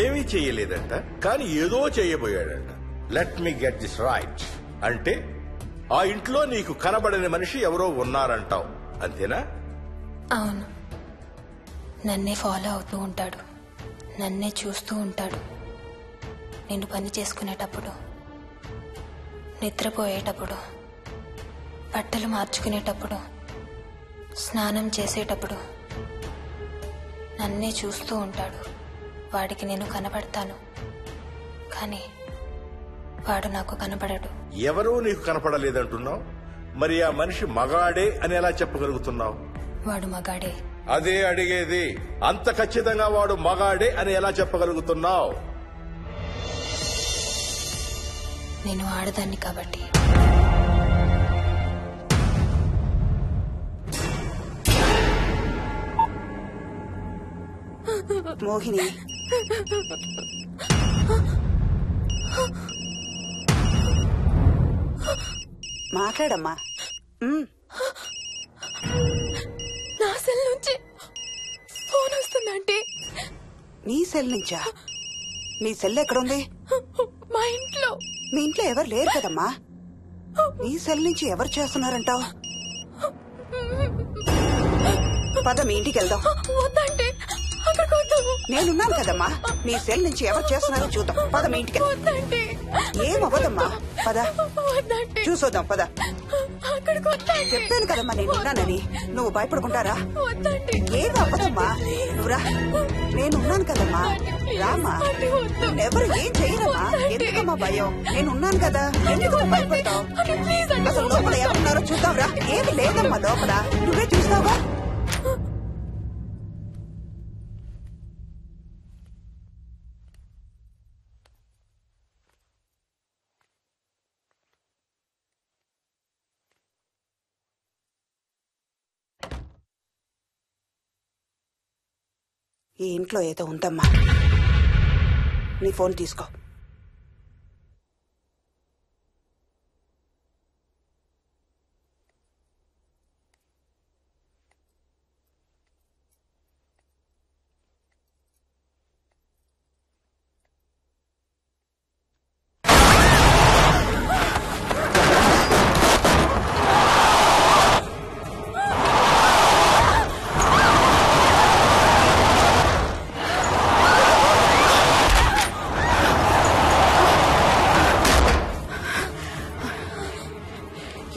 ఏమీ చెయ్యలేదంట, కానీ ఏదో చెయ్యబోయాడంట. Let me get this right. అంటే ఆ ఇంట్లో నీకు కనబడని మనిషి ఎవరో ఉన్నారంటావు, అంతేనా? అవును. నన్నే ఫాలో అవుతూ ఉంటాడు, నన్నే చూస్తూ ఉంటాడు. నేను పని చేసుకునేటప్పుడు, నిద్రపోయేటప్పుడు, బట్టలు మార్చుకునేటప్పుడు, స్నానం చేసేటప్పుడు నన్నే చూస్తూ ఉంటాడు. వాడికి నేను కనబడతాను, కానీ వాడు నాకు కనబడడు. ఎవరూ నీకు కనపడలేదంటున్నావు, మరి ఆ మనిషి మగాడే అని ఎలా చెప్పగలుగుతున్నావు? వాడు మగాడే. అదే అడిగేది. అంత ఖచ్చితంగా వాడు మగాడే అని ఎలా చెప్పగలుగుతున్నావు? నేను ఆడదాన్ని కాబట్టి. మోహిని, మాట్లాడమ్మా. నా సెల్ నుంచి ఫోన్ వస్తుందంటే. నీ సెల్ నుంచా? నీ సెల్ ఎక్కడుంది? మా ఇంట్లో. మీ ఇంట్లో ఎవరు లేరు కదమ్మా. నీ సెల్ నుంచి ఎవరు చేస్తున్నారంటావు? పద మీ ఇంటికి వెళ్దాం. వద్దంటే నేనున్నాను కదమ్మా. నీ సెల్ నుంచి ఎవరు చేస్తున్నారో చూద్దాం. పద మీ ఇంటికి. ఏమవ్వదమ్మా, పద చూసొద్దాం. పద. చెప్పాను కదమ్మా నేనున్నానని. నువ్వు భయపడుకుంటారా? ఏమి అవ్వదమ్మా, నువ్వురా. నేనున్నాను కదమ్మా, రామ్మా. ఎవరు ఏం చేయరమ్మా. ఎందుకమ్మా భయం? నేనున్నాను కదా, ఎందుకు భయపడతావు? అసలు లోపల ఎవరున్నారో చూద్దాంరా. ఏమి లేదమ్మా లోపల, నువ్వే చూస్తావా? ఈ ఇంట్లో ఏదో ఉందమ్మా. నీ ఫోన్ తీసుకో.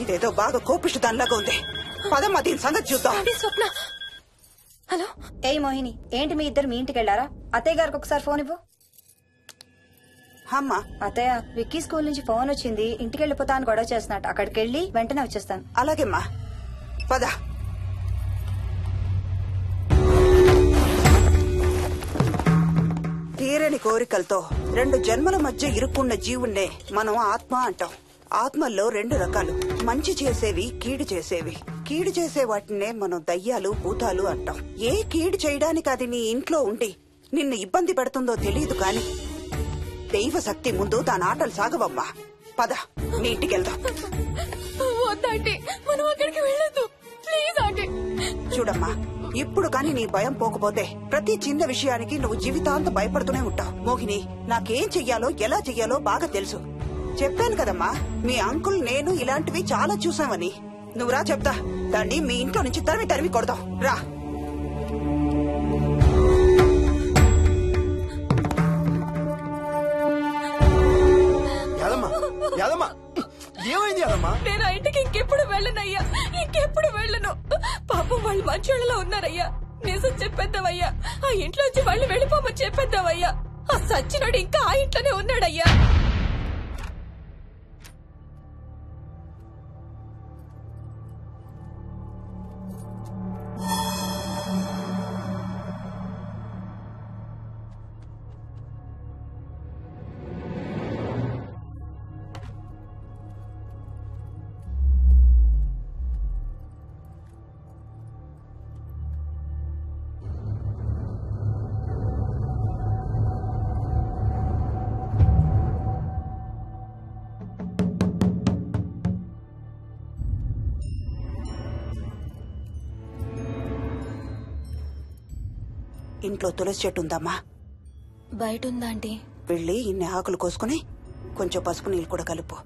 ఇదేదో బాగా కోపిష్టి దానిలాగా ఉంది. పదమ్మా దీని సంగతి చూద్దాం. స్వప్న. హలో. ఏ మోహిని, ఏంటి మీ ఇద్దరు మీ ఇంటికి వెళ్లారా? అత్తయ్య గారికి ఒకసారి ఫోన్ ఇవ్వు. అమ్మా. అత్తయ్య, విక్కీ స్కూల్ నుంచి ఫోన్ వచ్చింది, ఇంటికి వెళ్ళిపోతా అని గొడవ చేస్తున్నట్టు. అక్కడికి వెళ్ళి వెంటనే వచ్చేస్తాను. అలాగేమ్మా, పద. తీరని కోరికలతో 2 జన్మల మధ్య ఇరుక్కున్న జీవుణ్ణే మనం ఆత్మ అంటాం. ఆత్మల్లో 2 రకాలు, మంచి చేసేవి, కీడు చేసేవి. కీడు చేసే వాటినే మనం దయ్యాలు, భూతాలు అంటాం. ఏ కీడు చేయడానికి అది నీ ఇంట్లో ఉండి నిన్ను ఇబ్బంది పెడుతుందో తెలియదు కాని దైవ శక్తి ముందు దాని ఆటలు సాగవమ్మా. పద, నీ ఇంటికి వెళ్దాం. చూడమ్మా, ఇప్పుడు కాని నీ భయం పోకపోతే ప్రతి చిన్న విషయానికి నువ్వు జీవితాంతం భయపడుతూనే ఉంటావు. మోహిని, నాకేం చెయ్యాలో ఎలా చెయ్యాలో బాగా తెలుసు. చెప్పాను కదమ్మా, మీ అంకుల్ నేను ఇలాంటివి చాలా చూసామని. నువ్వు రా చెప్తా. దాన్ని మీ ఇంట్లో నుంచి తరిమి కొడదాం. రా. ఏమైంది అదమ్మా? నేను ఆ ఇంటికి ఇంకెప్పుడు వెళ్ళనయ్యా, ఇంకెప్పుడు వెళ్ళను. పాపం వాళ్ళు మంచోళ్ళలో ఉన్నారయ్యా. నిజం చెప్పేద్దామయ్యా, ఆ ఇంట్లోంచి వాళ్ళు వెళ్ళిపోమని చెప్పేద్దామయ్యా. ఆ సచ్చినోడు ఇంకా ఆ ఇంట్లోనే ఉన్నాడయ్యా. ఇంట్లో తులసి చెట్టు ఉందమ్మా? బయట ఉందా ఆంటీ? వెళ్ళి ఇన్ని ఆకులు కోసుకుని కొంచెం పసుపు నీళ్ళు కూడా కలుపు.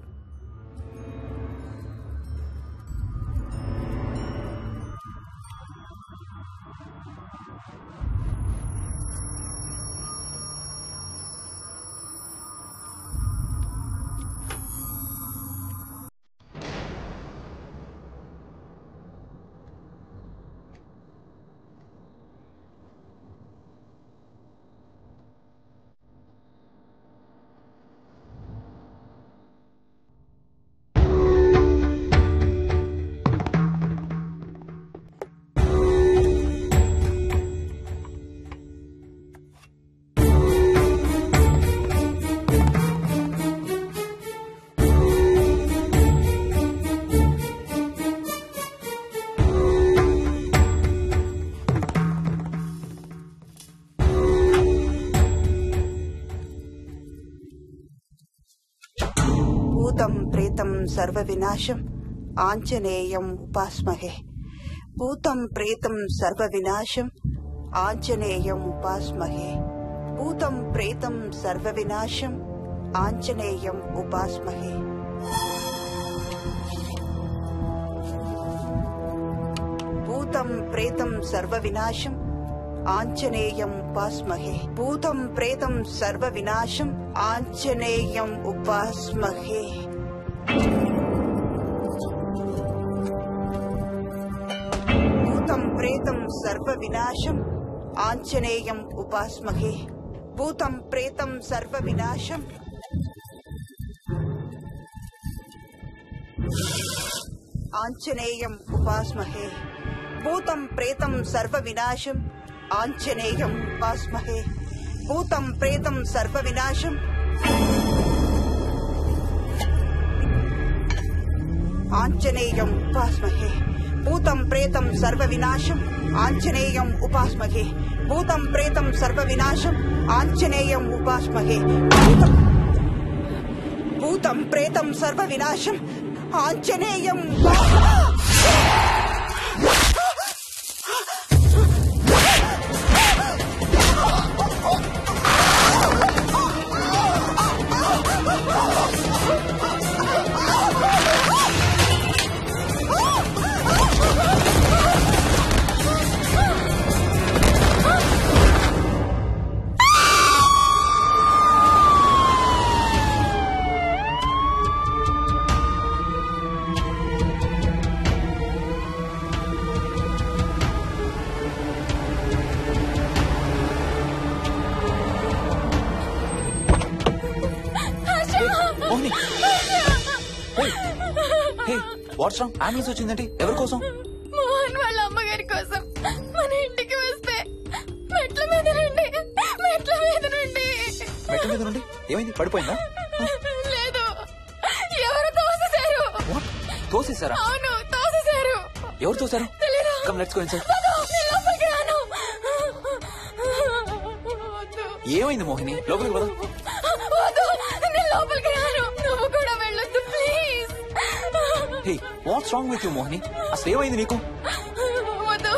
భూతం ప్రేతం సర్వ వినాశం ఆంజనేయం ఉపాస్మహే. భూతం ప్రేతం సర్వ వినాశం ఆంజనేయం ఉపాస్మహే. భూతం ప్రేతం సర్వ వినాశం ఆంజనేయం ఉపాస్మహే. భూతం ప్రేతం సర్వ వినాశం ఆంజనేయం ఉపాస్మహే. భూతం ప్రేతం సర్వ వినాశం ఆంజనేయం ఉపాస్మహే. భూతం ప్రేతం సర్వ వినాశం ఆంజనేయం ఉపాస్మహే. భూతం ప్రేతం సర్వ వినాశం ఆంజనేయం ఉపాస్మహే. భూతం ప్రేతం సర్వ వినాశం ఆంజనేయం ఉపాస్మహే. భూతం ప్రేతం సర్వ వినాశం ఆంజనేయం ఉపాస్మహే. భూతం ప్రేతం సర్వ వినాశం ఆంజనేయం ఉపాస్మహే. భూతం ప్రేతం సర్వ వినాశం ఆంజనేయం ఉపాస్మహే. భూతం ప్రేతం సర్వ వినాశం ఆంజనేయం. What's wrong? అంబులెన్స్ వచ్చిందంటే ఎవరి కోసం? మోహన్ వాళ్ళ అమ్మగారి కోసం. మన ఇంటికి వస్తే మెట్ల మీద నుండి మెట్ల మీద నుండి ఏమైంది? పడిపోయిందా? లేదు, ఎవరు తోసేశారు. తోసేశారా? అవును, తోసేశారు. ఎవరు తోసారు? Come let's go inside. ఏమైంది మోహిని? లోపలికి పద. లోపలికి రాను, నువ్వు కూడా వెళ్ళొద్దు please. Hey, what's wrong with you Mohini? అసలు ఏమైంది నీకు? వద్దు,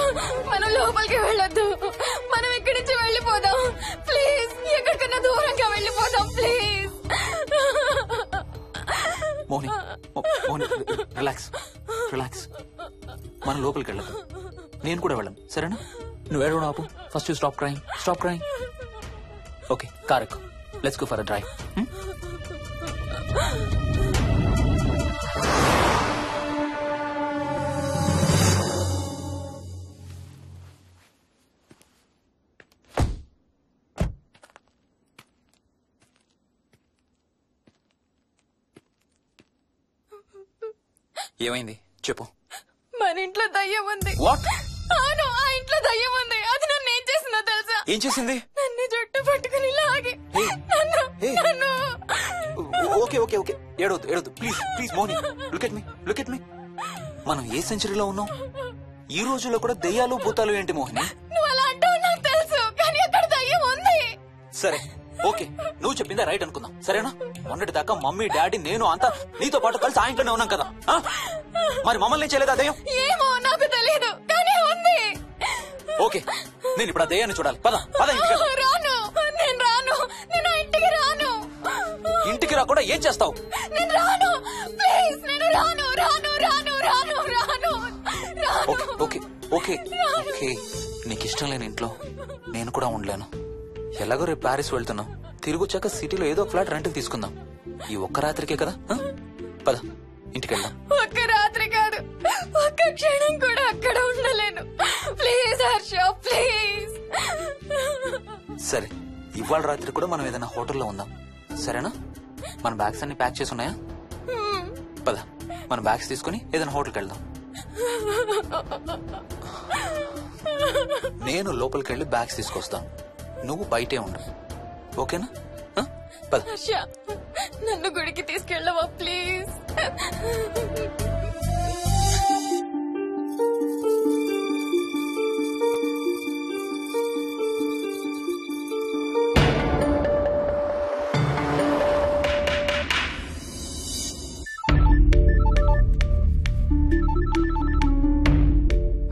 మనం లోపలికి వెళ్ళొద్దు. మనం ఇక్కడి నుంచి వెళ్ళిపోదాం ప్లీజ్. ఎక్కడికన్నా దూరంగా వెళ్ళిపోదాం please. Mohini, Mohini relax relax. మనం లోపలికి వెళ్ళదు. నేను కూడా వెళ్ళను, సరేనా? నువ్వు ఏడవడం ఆపు. First you stop crying. Stop crying. Okay, car ఎక్కు. Let's go for a drive. ఏమైంది చెప్పు. మన ఇంట్లో దయ్యం ఉంది. వాట్? అవును, ఆ ఇంట్లో దయ్యం ఉంది. అది నన్ను ఏం చేసిందో తెలుసా? ఏం చేసింది? నన్ను జుట్టు పట్టుకుని లాగి నన్ను. ఓకే ఓకే ఓకే, ఏడవద్దు ఏడవద్దు please please Mohini. Look at me, look at me. మనం ఏ సెంచరీలో ఉన్నాం? ఈ రోజుల్లో కూడా దెయ్యాలు భూతాలు ఏంటి మోహిని? నువ్వు అలా అంటావు నాకు తెలుసు, కానీ అక్కడ దయ్యం ఉంది. సరే ఓకే, నువ్వు చెప్పిందే రైట్ అనుకుందాం, సరేనా? మొన్నటి దాకా మమ్మీ డాడీ నేను అంతా నీతో పాటు కలిసి ఆ ఇంట్లోనే ఉన్నాం కదా. మరి మమ్మల్ని చేయలేదా దయ్యం? ఏమో నాకు తెలియదు, కానీ ఉంది. ఓకే, నేను ఇప్పుడు ఆ దయ్యాన్ని చూడాలి. పద పద. రాను, నేను రాను. నేను ఇంటికి రాను. ఇంటికి రాకుండా ఏం చేస్తావు? నేను రాను ప్లీజ్. నేను రాను రాను రాను రాను రాను. ఓకే ఓకే ఓకే ఓకే, నీకు ఇష్టం లేని ఇంట్లో నేను కూడా ఉండలేను. ఎలాగో రేపు ప్యారిస్ వెళ్తున్నాం. తిరిగి వచ్చాక సిటీలో ఏదో ఫ్లాట్ రెంట్కి తీసుకుందాం. ఈ ఒక్క రాత్రికే కదా. పద ఇంటికి వెళ్దాం. ఒక్క రాత్రి కాదు, ఒక్క క్షణం కూడా అక్కడ ఉండలేను. Please Harsha please. సరే, ఇవాళ రాత్రి కూడా మనం ఏదైనా హోటల్లో ఉందాం, సరేనా? మన బ్యాగ్స్ అన్ని ప్యాక్ చేసి ఉన్నాయా? పద మన బ్యాగ్స్ తీసుకుని ఏదైనా హోటల్కి వెళ్దాం. నేను లోపలికి వెళ్ళి బ్యాగ్స్ తీసుకొస్తాను, నువ్వు బయటే ఉండు, ఓకేనా? పద. హర్ష, నన్ను గుడికి తీసుకెళ్ళవా ప్లీజ్?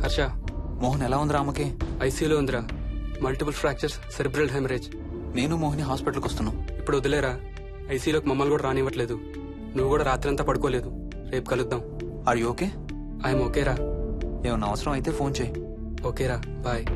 హర్ష, మోహన్ ఎలా ఉంది రామకి? ఐసీయూలో ఉందిరా. Multiple fractures, cerebral haemorrhage. నేను మోహిని హాస్పిటల్కి వస్తున్నాం. ఇప్పుడు వదిలేరా, ఐసీయూలోకి మమ్మల్ని కూడా రానివ్వట్లేదు. నువ్వు కూడా రాత్రంతా పడుకోలేదు. రేపు కలుద్దాం. Are you okay? ఐఎమ్ ఓకేరా. ఏమన్నా అవసరం అయితే ఫోన్ చేయి. ఓకేరా, బాయ్.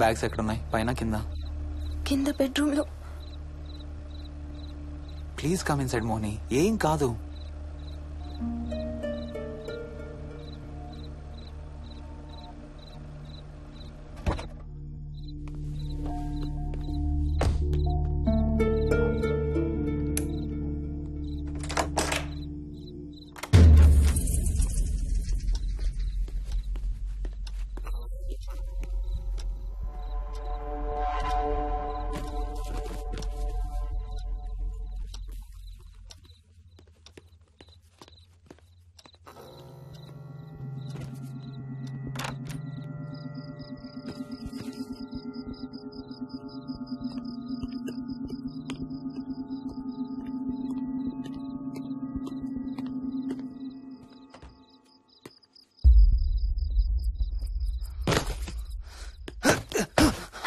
బ్యాగ్స్ ఎక్కడున్నాయి? పైన కింద? కింద బెడ్రూమ్ లో. ప్లీజ్ కమ్ ఇన్సైడ్ మోహిని, ఏం కాదు.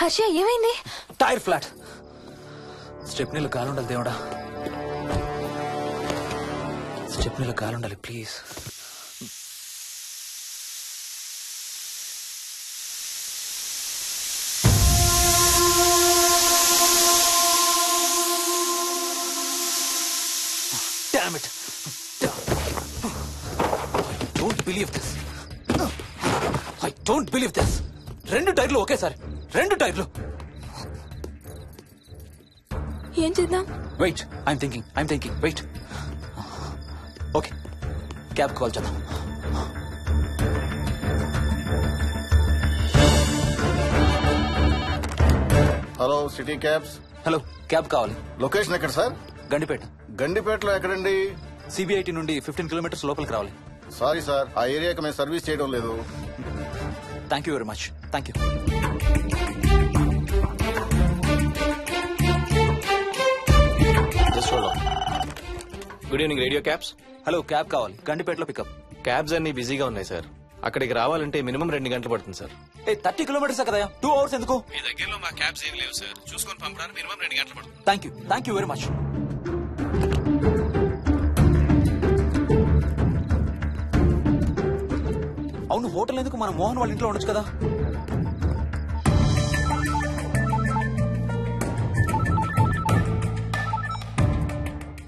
హర్ష ఏమైంది? Tyre flat. స్టెప్నీలో కాలుండాలి దేవుడా, స్టెప్నీలో కాలుండాలి please. Damn it. I don't believe this. 2 టైర్లు ఒకేసారి, 2 టైర్లు. ఏం చేద్దాం? Wait, I'm thinking. Wait. Okay, cab call చేద్దాం. Hello, city cabs. Hello, cab కావాలి. లొకేషన్ ఎక్కడ సార్? గండిపేట. గండిపేటలో ఎక్కడండి? సిబిఐటి నుండి 15 కిలోమీటర్స్ లోపలికి రావాలి. సారీ సార్, ఆ ఏరియాకి మేము సర్వీస్ చేయడం లేదు. Thank you very much. Thank you. Good evening radio cabs. Hello, cab కావాలి. గండిపేటలో పికప్. క్యాబ్స్ అన్ని బిజీగా ఉన్నాయి సార్. అక్కడికి రావాలంటే మినిమం 2 గంటలు పడుతుంది సార్. 30 కిలోమీటర్స్ కదా, 2 అవర్స్ ఎందుకు? మీ దగ్గరలో మా క్యాబ్స్ ఏమి లేవు సార్. చూసుకొని పంపడానికి మినిమం 2 గంటలు పడుతుంది. Thank you very much. అవును, హోటల్ ఎందుకు? మన మోహన్ వాళ్ళ ఇంట్లో ఉండొచ్చు కదా.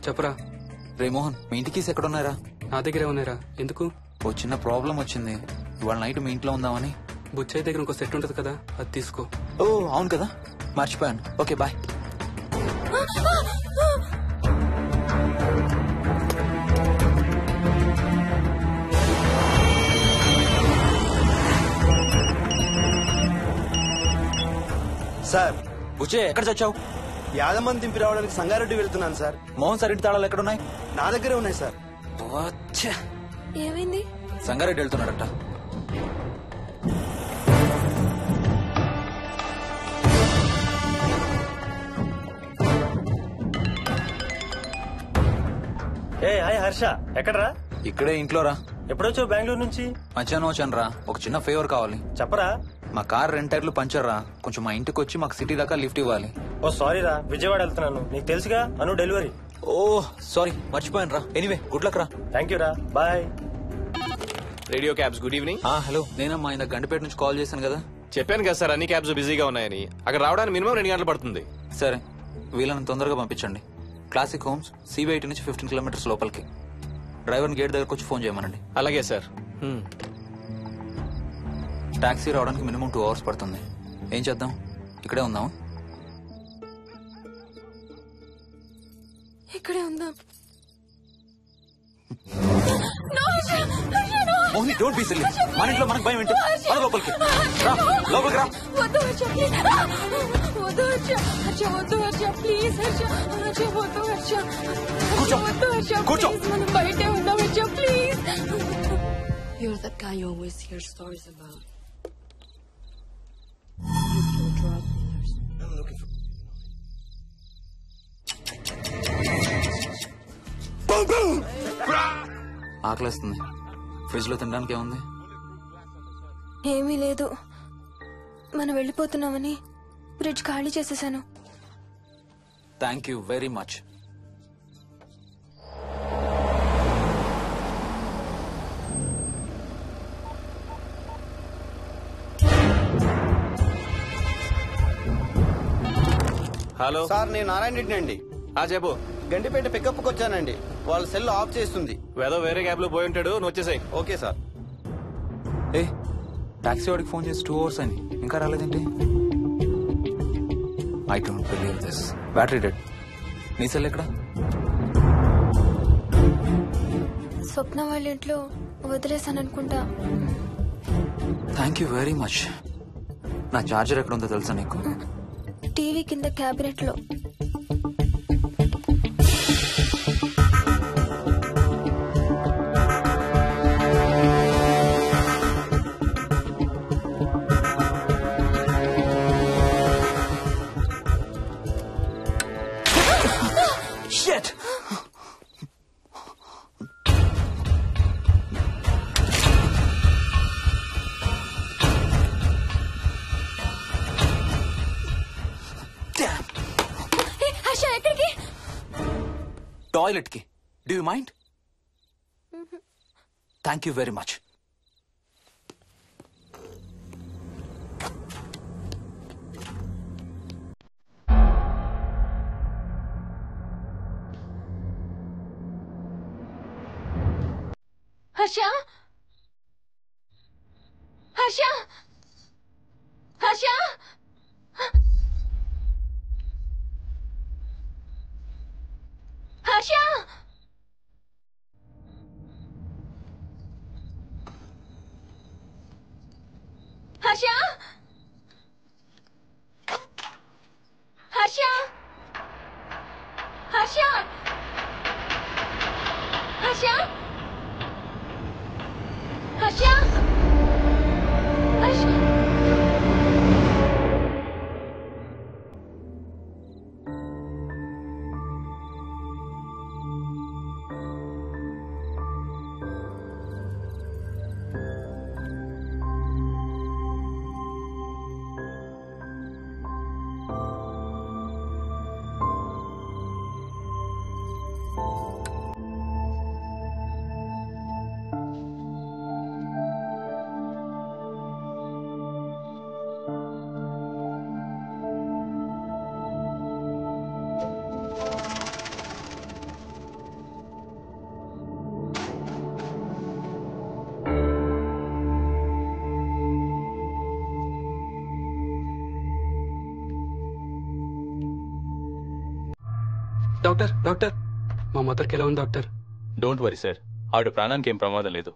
చెప్పరా. రే మోహన్, మీ ఇంటి కీస్ ఎక్కడ ఉన్నారా? నా దగ్గరే ఉన్నారా? ఎందుకు? ఓ చిన్న ప్రాబ్లం వచ్చింది. ఇవాళ నైట్ మీ ఇంట్లో ఉందామని. బుచ్చయ్య దగ్గర ఇంకో సెట్ ఉంటది కదా, అది తీసుకో. ఓ అవును కదా, మర్చిపోయాను. Okay bye. సార్, బుచ్చయ్య ఎక్కడ చచ్చావు? యాదమ్మని దింపి రావడానికి సంగారెడ్డి వెళ్తున్నాను సార్. మోహన్ సార్ ఇంటి తాళాలు ఎక్కడున్నాయి? నా దగ్గరే ఉన్నాయి సార్. ఏమైంది? సంగారెడ్డి వెళ్తున్నాడట. ఏ హాయ్ హర్ష, ఎక్కడరా? ఇక్కడే ఇంట్లో రా. ఎప్పుడొచ్చావు బెంగళూరు నుంచి? మధ్యాహ్నం వచ్చాను రా. ఒక చిన్న ఫేవర్ కావాలి. చెప్పరా. మా కార్ 2 టైర్లు పంచర్ రా. కొంచెం మా ఇంటికి వచ్చి మాకు సిటీ దాకా లిఫ్ట్ ఇవ్వాలి. ఓ సారీ రా, విజయవాడ వెళ్తున్నాను. నీకు తెలుసుగా, అను డెలివరీ. ఓ సారీ, మర్చిపోయాను రా. ఎనీవే, గుడ్ లక్ రా. థ్యాంక్ యూ రా, bye. Radio cabs, good evening. Hello, నేనమ్మా ఇంత గండిపేట నుంచి కాల్ చేశాను కదా. చెప్పాను కదా సార్, అన్ని క్యాబ్స్ బిజీగా ఉన్నాయని. అక్కడ రావడానికి మినిమం 2 గంటలు పడుతుంది. సరే, వీళ్ళని తొందరగా పంపించండి. క్లాసిక్ హోమ్స్, సిబిఐటి నుంచి 15 కిలోమీటర్స్ లోపలికి. డ్రైవర్ని గేట్ దగ్గరకు వచ్చి ఫోన్ చేయమనండి. అలాగే సార్. టాక్సీ రావడానికి మినిమం 2 అవర్స్ పడుతుంది. ఏం చేద్దాం? ఇక్కడే ఉందాం. ఇక్కడే ఉందాం. Mohini, don't be silly. మన ఇంట్లో మనకు భయం ఏంటి? మన లోపలికి రా, లోపలికి రా. వద్దు హర్ష, ప్లీజ్. వద్దు హర్ష, హర్ష వద్దు హర్ష, ప్లీజ్ హర్ష, హర్ష వద్దు హర్ష. కూర్చో, వద్దు హర్ష, కూర్చో. ప్లీజ్, మనం బయటే ఉందాం Harsha, please. You're that guy you always hear stories about. ఆకలిస్తుంది. ఫ్రిడ్జ్ లో తినడానికి ఏముంది? ఏమీ లేదు. మనం వెళ్ళిపోతున్నామని ఫ్రిడ్జ్ ఖాళీ చేసేసాను. Thank you very much. Hello sir, నేను నారాయణ రెడ్డి అండి. చెప్పు. గండిపేట పికప్ కి వచ్చానండి. వాళ్ళ సెల్ ఆఫ్ చేస్తుంది. ఏదో వేరే క్యాబ్ లో పోయి ఉంటాడు, నువ్వు వచ్చేసాయి. Okay sir. ఏ టాక్సీ వాడికి ఫోన్ చేసి 2 అవర్స్ అని ఇంకా రాలేదేంటి? I don't believe this. Battery dead. నీ సెల్ ఎక్కడ? స్వప్న వాళ్ళ ఇంట్లో వదిలేసాననుకుంటా. Thank you very much. నా చార్జర్ ఎక్కడ ఉందో తెలుసా నీకు? టీవీ కింద క్యాబినెట్ లో. Shit! టాయిలెట్ కి. Do you mind? Thank you very much. Harsha Harsha Harsha Harsha Harsha Harsha Harsha Harsha Harsha Harsha doctor doctor మా మదర్కి ఎలా ఉంది డాక్టర్? డోంట్ వరీ సార్, ఆవిడ ప్రాణానికి ఏం ప్రమాదం లేదు.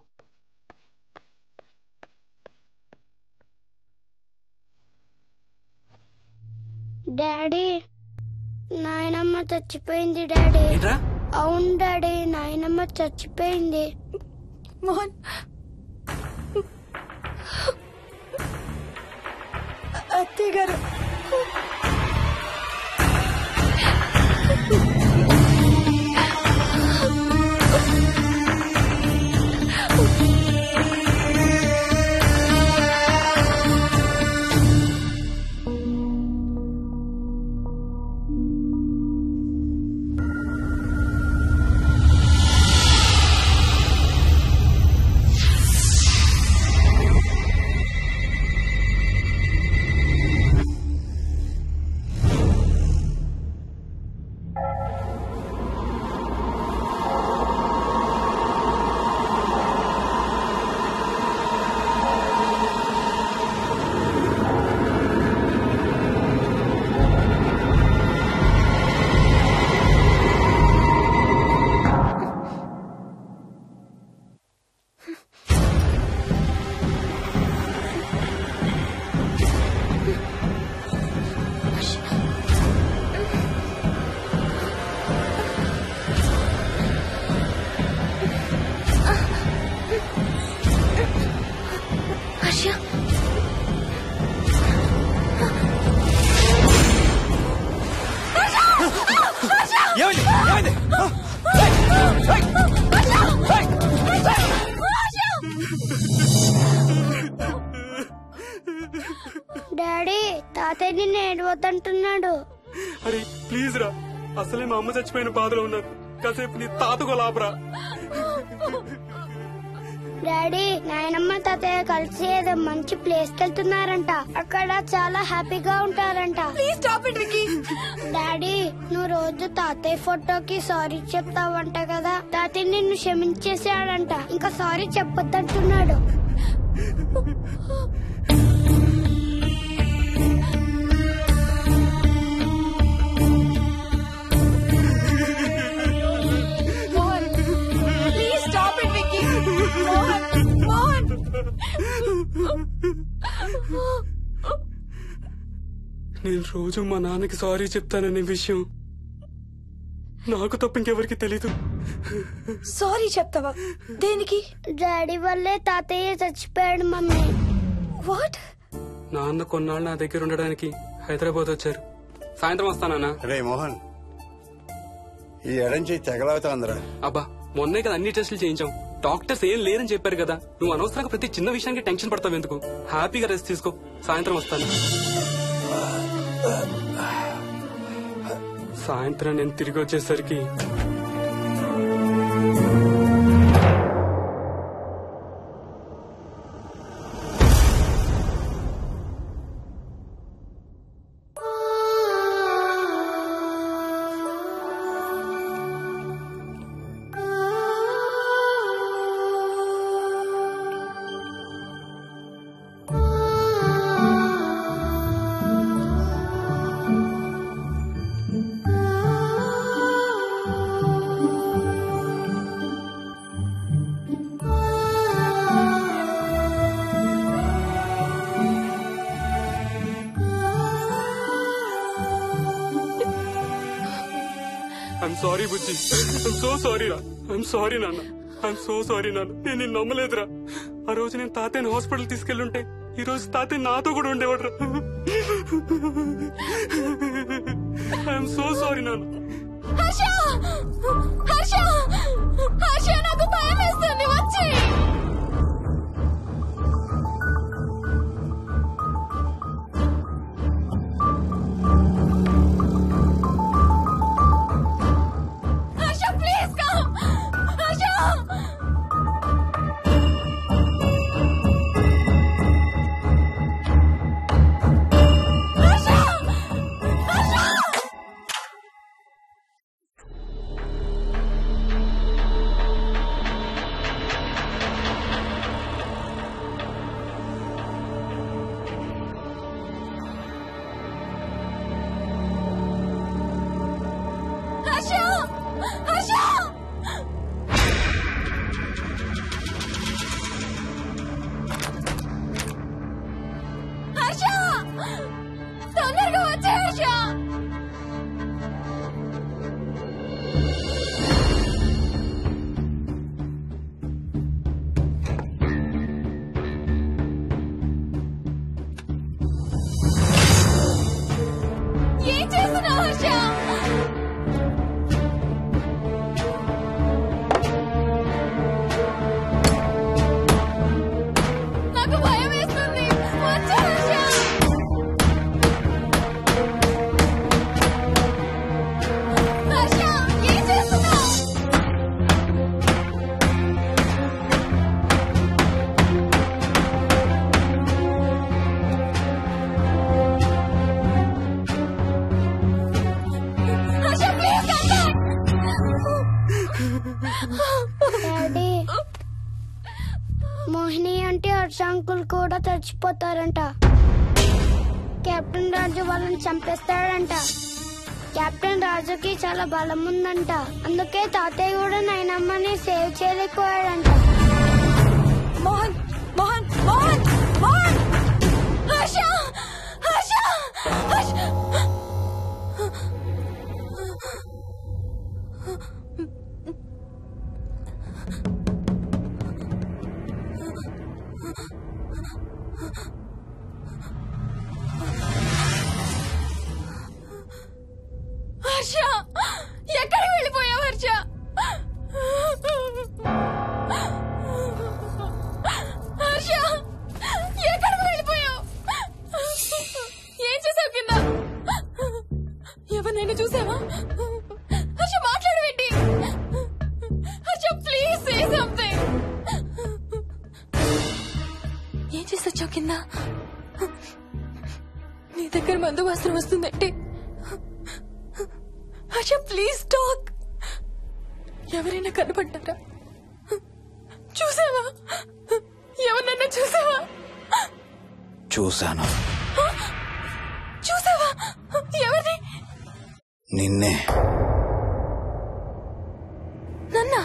డాడీ నాయనమ్మ చచ్చిపోయింది డాడీ. అవును డాడీ, నాయనమ్మ చచ్చిపోయింది. మోహన్ అత్తయ్య గారు డాడీ తాతయ్య నిన్ను ఏడవద్దంటున్నాడు. అరే ప్లీజ్ రా, అసలే మా అమ్మ చచ్చిపోయిన బాధలో ఉన్నాను, కాసేపు నీ తాతకు లాపరా. డాడీ నాయనమ్మ తాతయ్య కలిసి ఏదో మంచి ప్లేస్ కి వెళ్తున్నారంట, అక్కడ చాలా హ్యాపీగా ఉంటారంట. డాడీ నువ్వు రోజు తాతయ్య ఫోటోకి సారీ చెప్తావంట కదా, తాతయ్య నిన్ను క్షమించేసాడంట, ఇంకా సారీ చెప్పొద్దంటున్నాడు. నేను రోజు మా నాన్నకి సారీ చెప్తాననే విషయం నాకు తప్ప ఇంకెవరికి తెలీదు. సారీ చెప్తావా? దేనికి? డాడీ వల్లే తాతయ్య చచ్చిపోయాడు మమ్మీ. వాట్? నాన్న కొన్నాళ్ళు నా దగ్గర ఉండడానికి హైదరాబాద్ వచ్చారు. సాయంత్రం వస్తానా? రే మోహన్, ఈ ఎడంచి తెగలవుతాందిరా. అబ్బా మొన్నే కదా అన్ని టెస్టులు చేయించాం, డాక్టర్స్ ఏం లేరని చెప్పారు కదా. నువ్వు అనవసరంగా ప్రతి చిన్న విషయానికి టెన్షన్ పడతావు ఎందుకు? హ్యాపీగా రెస్ట్ తీసుకో, సాయంత్రం వస్తాను. సాయంత్రం నేను తిరిగి వచ్చేసరికి sorry Bujji, I'm so sorry రా. ఐఎమ్ సారీ నాన్న, ఐఎమ్ సో సారీ నాన్న. నేను నిన్ను నమ్మలేదురా. ఆ రోజు నేను తాతయ్యని హాస్పిటల్ తీసుకెళ్ళుంటే ఈ రోజు తాతయ్య నాతో కూడా ఉండేవాడు రా. ఐఎమ్ సో సారీ నాన్న. హర్ష హర్ష హర్ష నాకు భయం వేస్తుంది వచ్చి. Harsha please come. హర్ష తొందరగా వచ్చే హర్ష. ఏం చేస్తున్నావు హర్ష? నాకు భయం వేస్తుంది. వచ్చే హర్ష. హర్ష ఏం చేస్తున్నావు? హర్ష ప్లీజ్ డాడీ, మోహిని అంటే హర్ష అంకుల్ కూడా చచ్చిపోతారంట. కెప్టెన్ రాజు వాళ్ళని చంపేస్తాడంట. కెప్టెన్ రాజుకి చాలా బలం ఉందంట. అందుకే తాతయ్య కూడా నాయనమ్మని సేవ్ చేయలేకపోయాడంట. మోహన్ మోహన్ మోహన్ మోహన్ హర్ష హర్ష హర్ష. హర్ష ఎక్కడికి వెళ్ళిపోయావు హర్ష? హర్ష ఎక్కడికి వెళ్ళిపోయావు? ఏం చేసావు కింద? ఎవరినైనా చూసావా? హర్ష మాట్లాడవేంటి? Harsha please say something. ఏం చేసి వచ్చావు కింద? నీ దగ్గర మందు వాసన వస్తుందంటే హర్ష ప్లీజ్ టాక్. ఎవరైనా కనపడ్డారా? చూసావా? ఎవరినన్నా చూసావా? చూశాను. చూసావా? ఎవరిని? నిన్నే. నన్నా?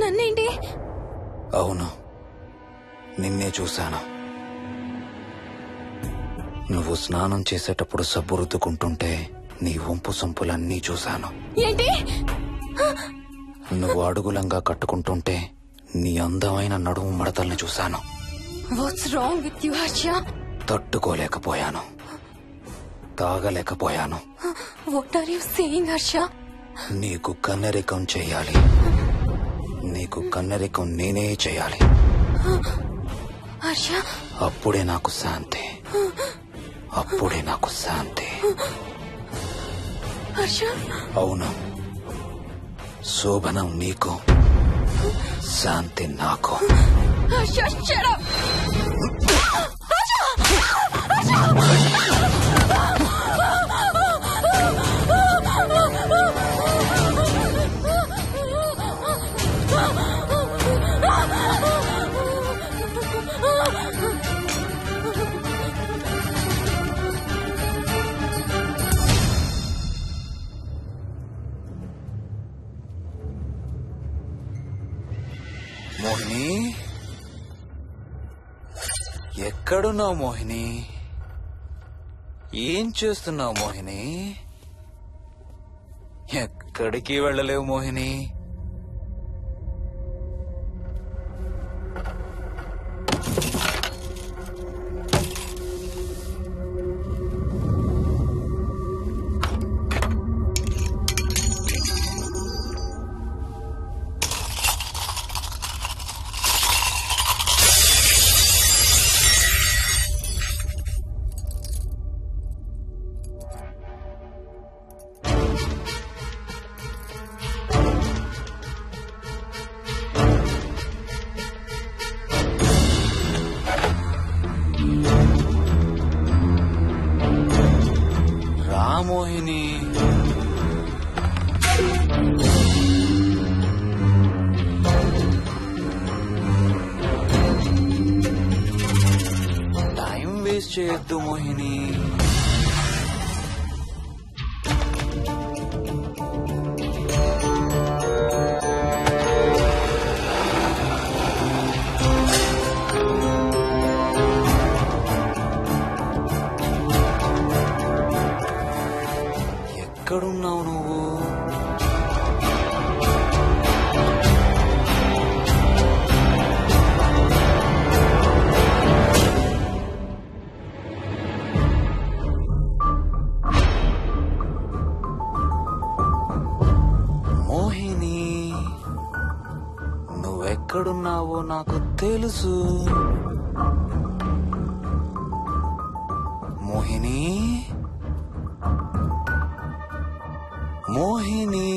నన్నేంటి? అవును, నిన్నే చూశాను. నువ్వు స్నానం చేసేటప్పుడు సబ్బు రుద్దుకుంటుంటే నీ వంపు సొంపులన్నీ చూశాను. ఏంటి? నువ్వు అడుగులంగా కట్టుకుంటుంటే నీ అందమైన నడుము మడతల్ని చూశాను. What's wrong with you Harsha? తట్టుకోలేకపోయాను, తాగలేకపోయాను. What are you saying Harsha? నీకు కన్నరికం చేయాలి. నీకు కన్నరికం నేనే చేయాలి. హర్ష అప్పుడే నాకు శాంతి. అప్పుడే నాకు శాంతి. హర్ష అవును, శోభనం నీకు, శాంతి నాకు. Harsha shut up. హర్ష హర్ష మోహిని, ఎక్కడున్నావు మోహిని? ఏం చేస్తున్నావు మోహిని? ఎక్కడికి వెళ్ళలేవు మోహిని. మోహిని, టైం వేస్ట్ చేయొద్దు మోహిని. ఎక్కడున్నావు నువ్వు? మోహిని, నువ్వెక్కడున్నావో నాకు తెలుసు. మోహిని, మోహిని,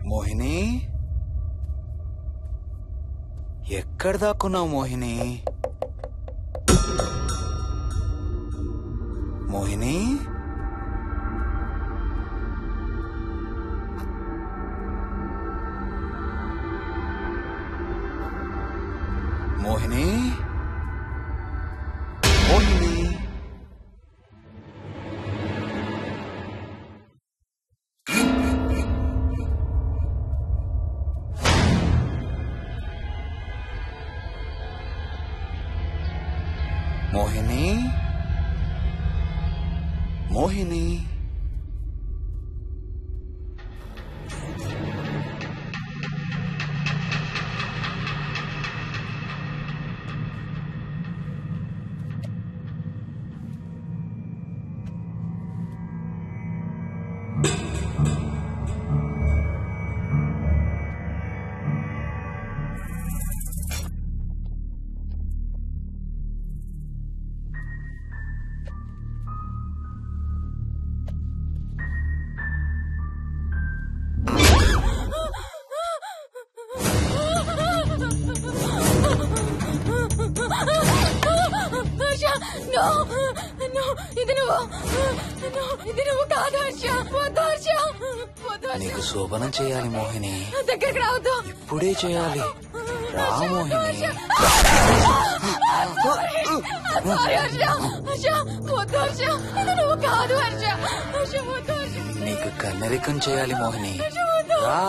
మోహిని, ఎక్కడ దాక్కున్నావు మోహిని? మోహిని, మోహిని, మోహిని, మోహిని, మోహిని, నీకు శోభనం చేయాలి మోహిని. దగ్గరికి రావద్దు. ఇప్పుడే చేయాలి. రా మోహిని. నీకు కన్నరికం చేయాలి మోహిని. రా.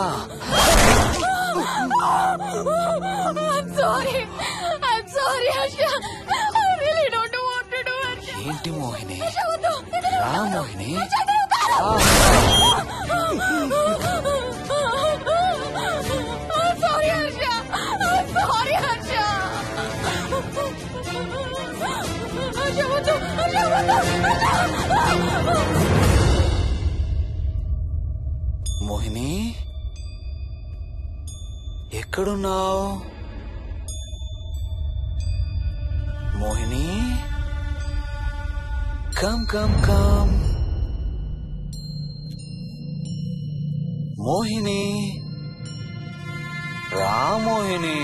I'm sorry, Harsha. I really don't want to ఏంటి మోహిని? రా మోహిని. మోహిని ఎక్కడున్నావు? Mohini come come come. Mohini రా మోహిని.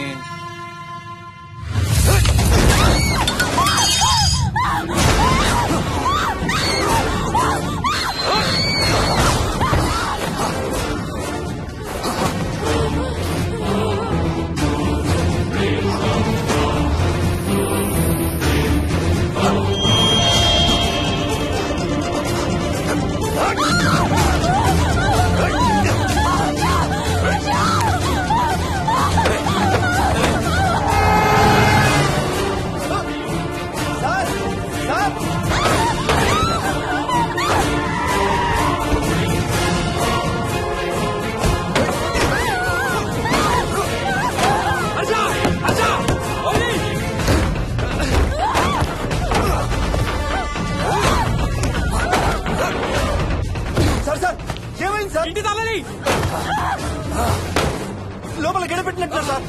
లోపల గడపెట్టినట్టు సార్.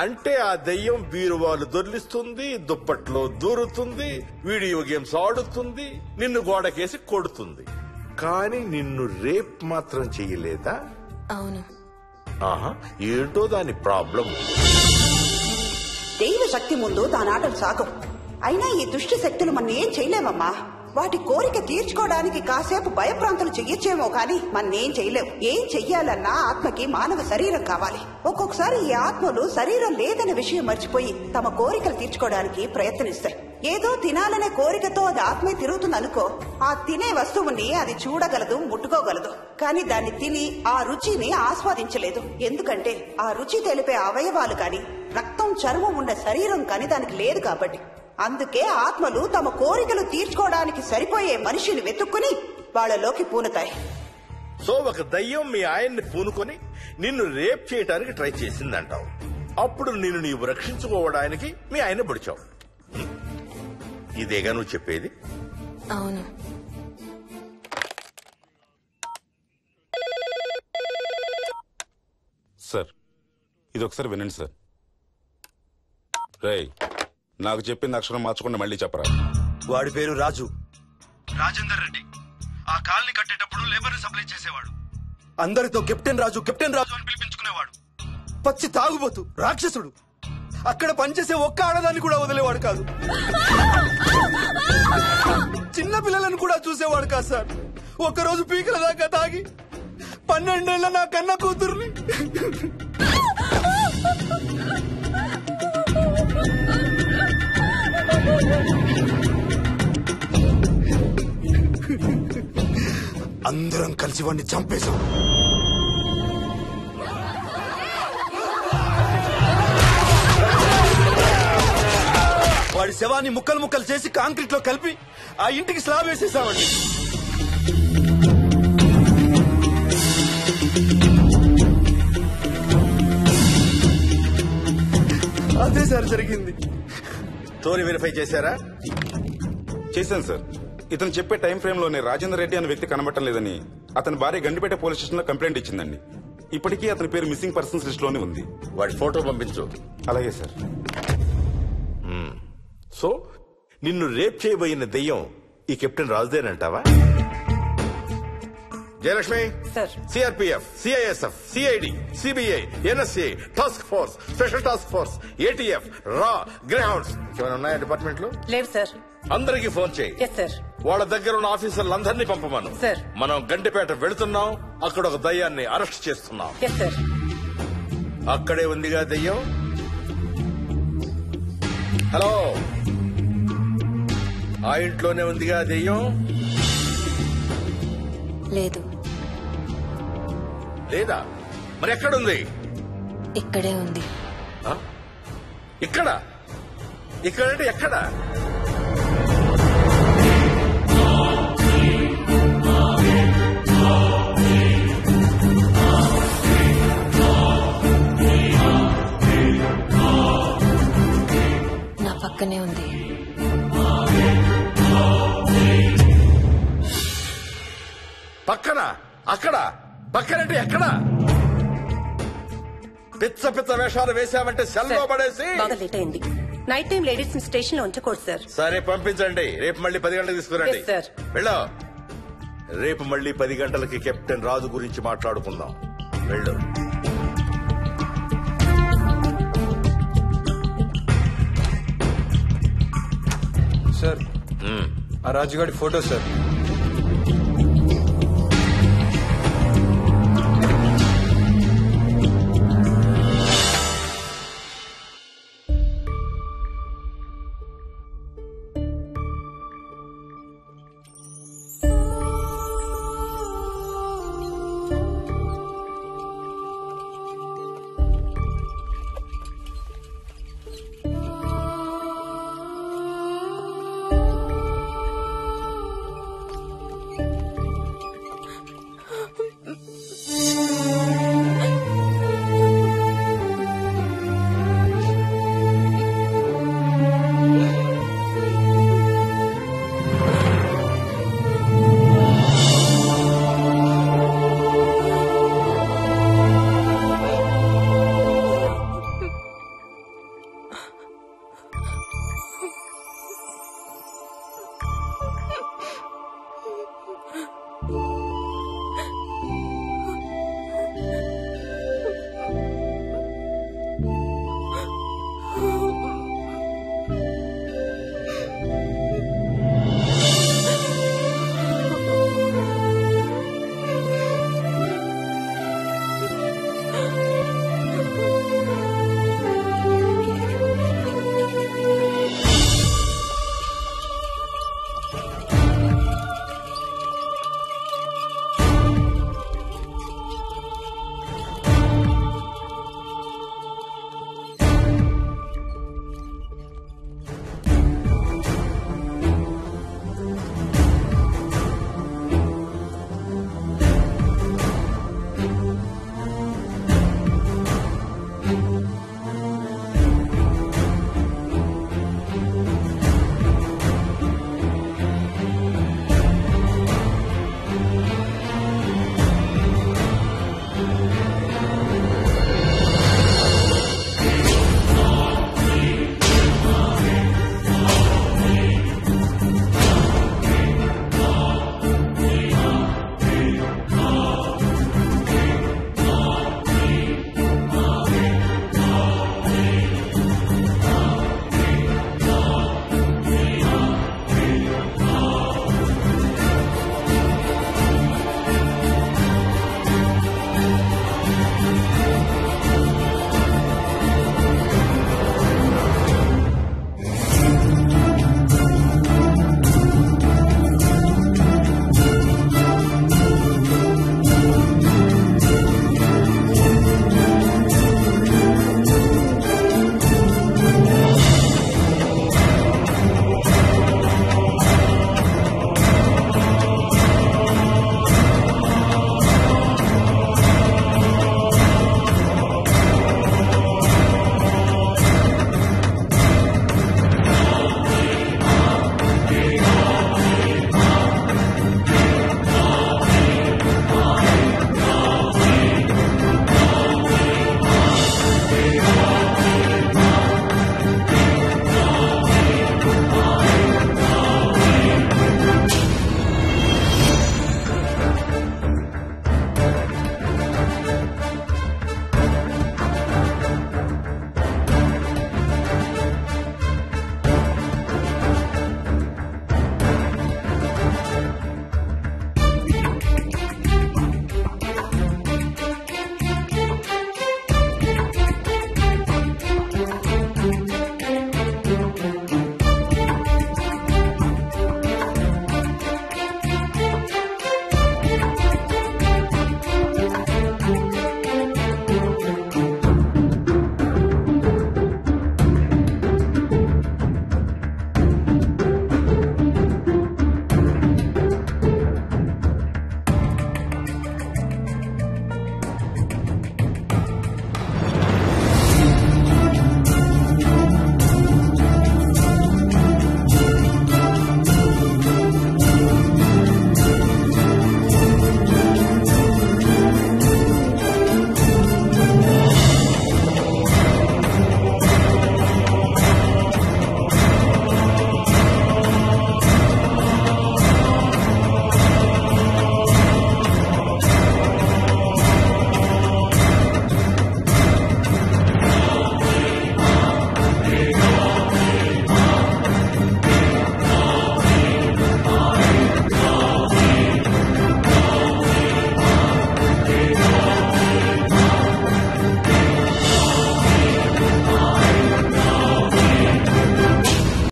అంటే ఆ దెయ్యం బీరువాలు దొర్లిస్తుంది, దుప్పట్లో దూరుతుంది, వీడియో గేమ్స్ ఆడుతుంది, నిన్ను గోడకేసి కొడుతుంది. కానీ నిన్ను రేప్ మాత్రం చెయ్యలేదా? అవును. ఆహా, ఏంటో దాని ప్రాబ్లం. దైవ శక్తి ముందు దానాటలు సాగం. అయినా ఈ దుష్ట శక్తులు మన ఏం చేయలేమమ్మా. వాటి కోరిక తీర్చుకోవడానికి కాసేపు భయప్రాంతులు చెయ్యొచ్చేమో కానీ మన్నేం చేయలేవు. ఏం చెయ్యాలన్నా ఆత్మకి మానవ శరీరం కావాలి. ఒక్కొక్కసారి ఈ ఆత్మలు శరీరం లేదనే విషయం మర్చిపోయి తమ కోరికలు తీర్చుకోవడానికి ప్రయత్నిస్తాయి. ఏదో తినాలనే కోరికతో అది ఆత్మే తిరుగుతుందనుకో, ఆ తినే వస్తువుని అది చూడగలదు, ముట్టుకోగలదు. కానీ దాన్ని తిని ఆ రుచిని ఆస్వాదించలేదు. ఎందుకంటే ఆ రుచి తెలిపే అవయవాలు కాని రక్తం చర్మం ఉన్న శరీరం కాని దానికి లేదు కాబట్టి. అందుకే ఆత్మలు తమ కోరికలు తీర్చుకోవడానికి సరిపోయే మనిషిని వెతుక్కుని వాళ్ళలోకి పూనుతాయి. సో ఒక దయ్యం మీ ఆయన్ని పూనుకొని నిన్ను రేప్ చేయడానికి ట్రై చేసిందంటావు. అప్పుడు నిన్ను నీవు రక్షించుకోవడానికి మీ ఆయన పొడిచావు. ఇదేగా నువ్వు చెప్పేది? అవును. సార్ ఇది ఒకసారి వినండి సార్. రేయ్, నాకు చెప్పింది అక్షరం మార్చకుండా మళ్ళీ చెప్పరా. వాడి పేరు రాజు, రాజేందర్ రెడ్డి. ఆ కాలనీ కట్టేటప్పుడు లేబర్ సప్లై చేసేవాడు. అందరితో కెప్టెన్ రాజు కెప్టెన్ రాజు అని పిలిపించుకునేవాడు. పచ్చి తాగుబోతు, రాక్షసుడు. అక్కడ పనిచేసే ఒక్క ఆడదాన్ని కూడా వదిలేవాడు కాదు. చిన్న పిల్లలను కూడా చూసేవాడు కాదు సార్. ఒక్కరోజు పీకల దాకా తాగి 12 ఏళ్ల నా కన్న కూతుర్ని అందరం కలిసి వాడిని చంపేశాం. వాడి శవాన్ని ముక్కలు ముక్కలు చేసి కాంక్రీట్ లో కలిపి ఆ ఇంటికి స్లాబ్ వేసేసామండి. అదే సార్ జరిగింది. స్టోరీ వెరిఫై చేశారా? చేశాను సార్. ఇతను చెప్పే టైం ఫ్రేమ్ లోనే రాజేందర్ రెడ్డి అనే వ్యక్తి కనబడటం లేదని అతని భార్య గండిపేట పోలీస్ స్టేషన్ లో కంప్లైంట్ ఇచ్చిందండి. ఇప్పటికీ అతని పేరు మిస్సింగ్ పర్సన్స్ లిస్ట్ లోనే ఉంది. వాడి ఫోటో పంపించు. అలాగే సార్. సో నిన్ను రేప్ చేయబోయిన దెయ్యం ఈ కెప్టెన్ రాజుదేనంటావా? Jayalakshmi, CRPF, CISF, CID, CBI, NSA, task force, special task force, ATF, రా, గ్రౌండ్స్ ఏమైనా ఉన్నాయా డిపార్ట్మెంట్ లో? లేదు సార్. అందరికీ ఫోన్ చేయి. వాళ్ళ దగ్గర ఉన్న ఆఫీసర్లందరినీ పంపమను. మనం గండిపేట వెళుతున్నాం. అక్కడ ఒక దయ్యాన్ని అరెస్ట్ చేస్తున్నాం. అక్కడే ఉందిగా దయ్యం. హలో, ఆ ఇంట్లోనే ఉందిగా దెయ్యం? లేదు. లేదా? మరి ఎక్కడుంది? ఇక్కడే ఉంది. ఇక్కడ? ఇక్కడంటే ఎక్కడ? నా పక్కనే ఉంది. పక్కన? అక్కడ? పక్కనంటే ఎక్కడ? పిచ్చ పిచ్చ వేషాలు వేశామంటే సెల్లో పడేసి. బాగా లేట్ అయింది. నైట్ టైం లేడీస్ స్టేషన్ లో ఉంచకూడదు సార్. సరే పంపించండి. రేపు మళ్ళీ 10 గంటలకు తీసుకురండి. Yes, sir. వెళ్ళు. రేపు మళ్ళీ 10 గంటలకి కెప్టెన్ రాజు గురించి మాట్లాడుకుందాం. వెళ్ళు. సార్ ఆ రాజుగాడి ఫోటో సార్. Oh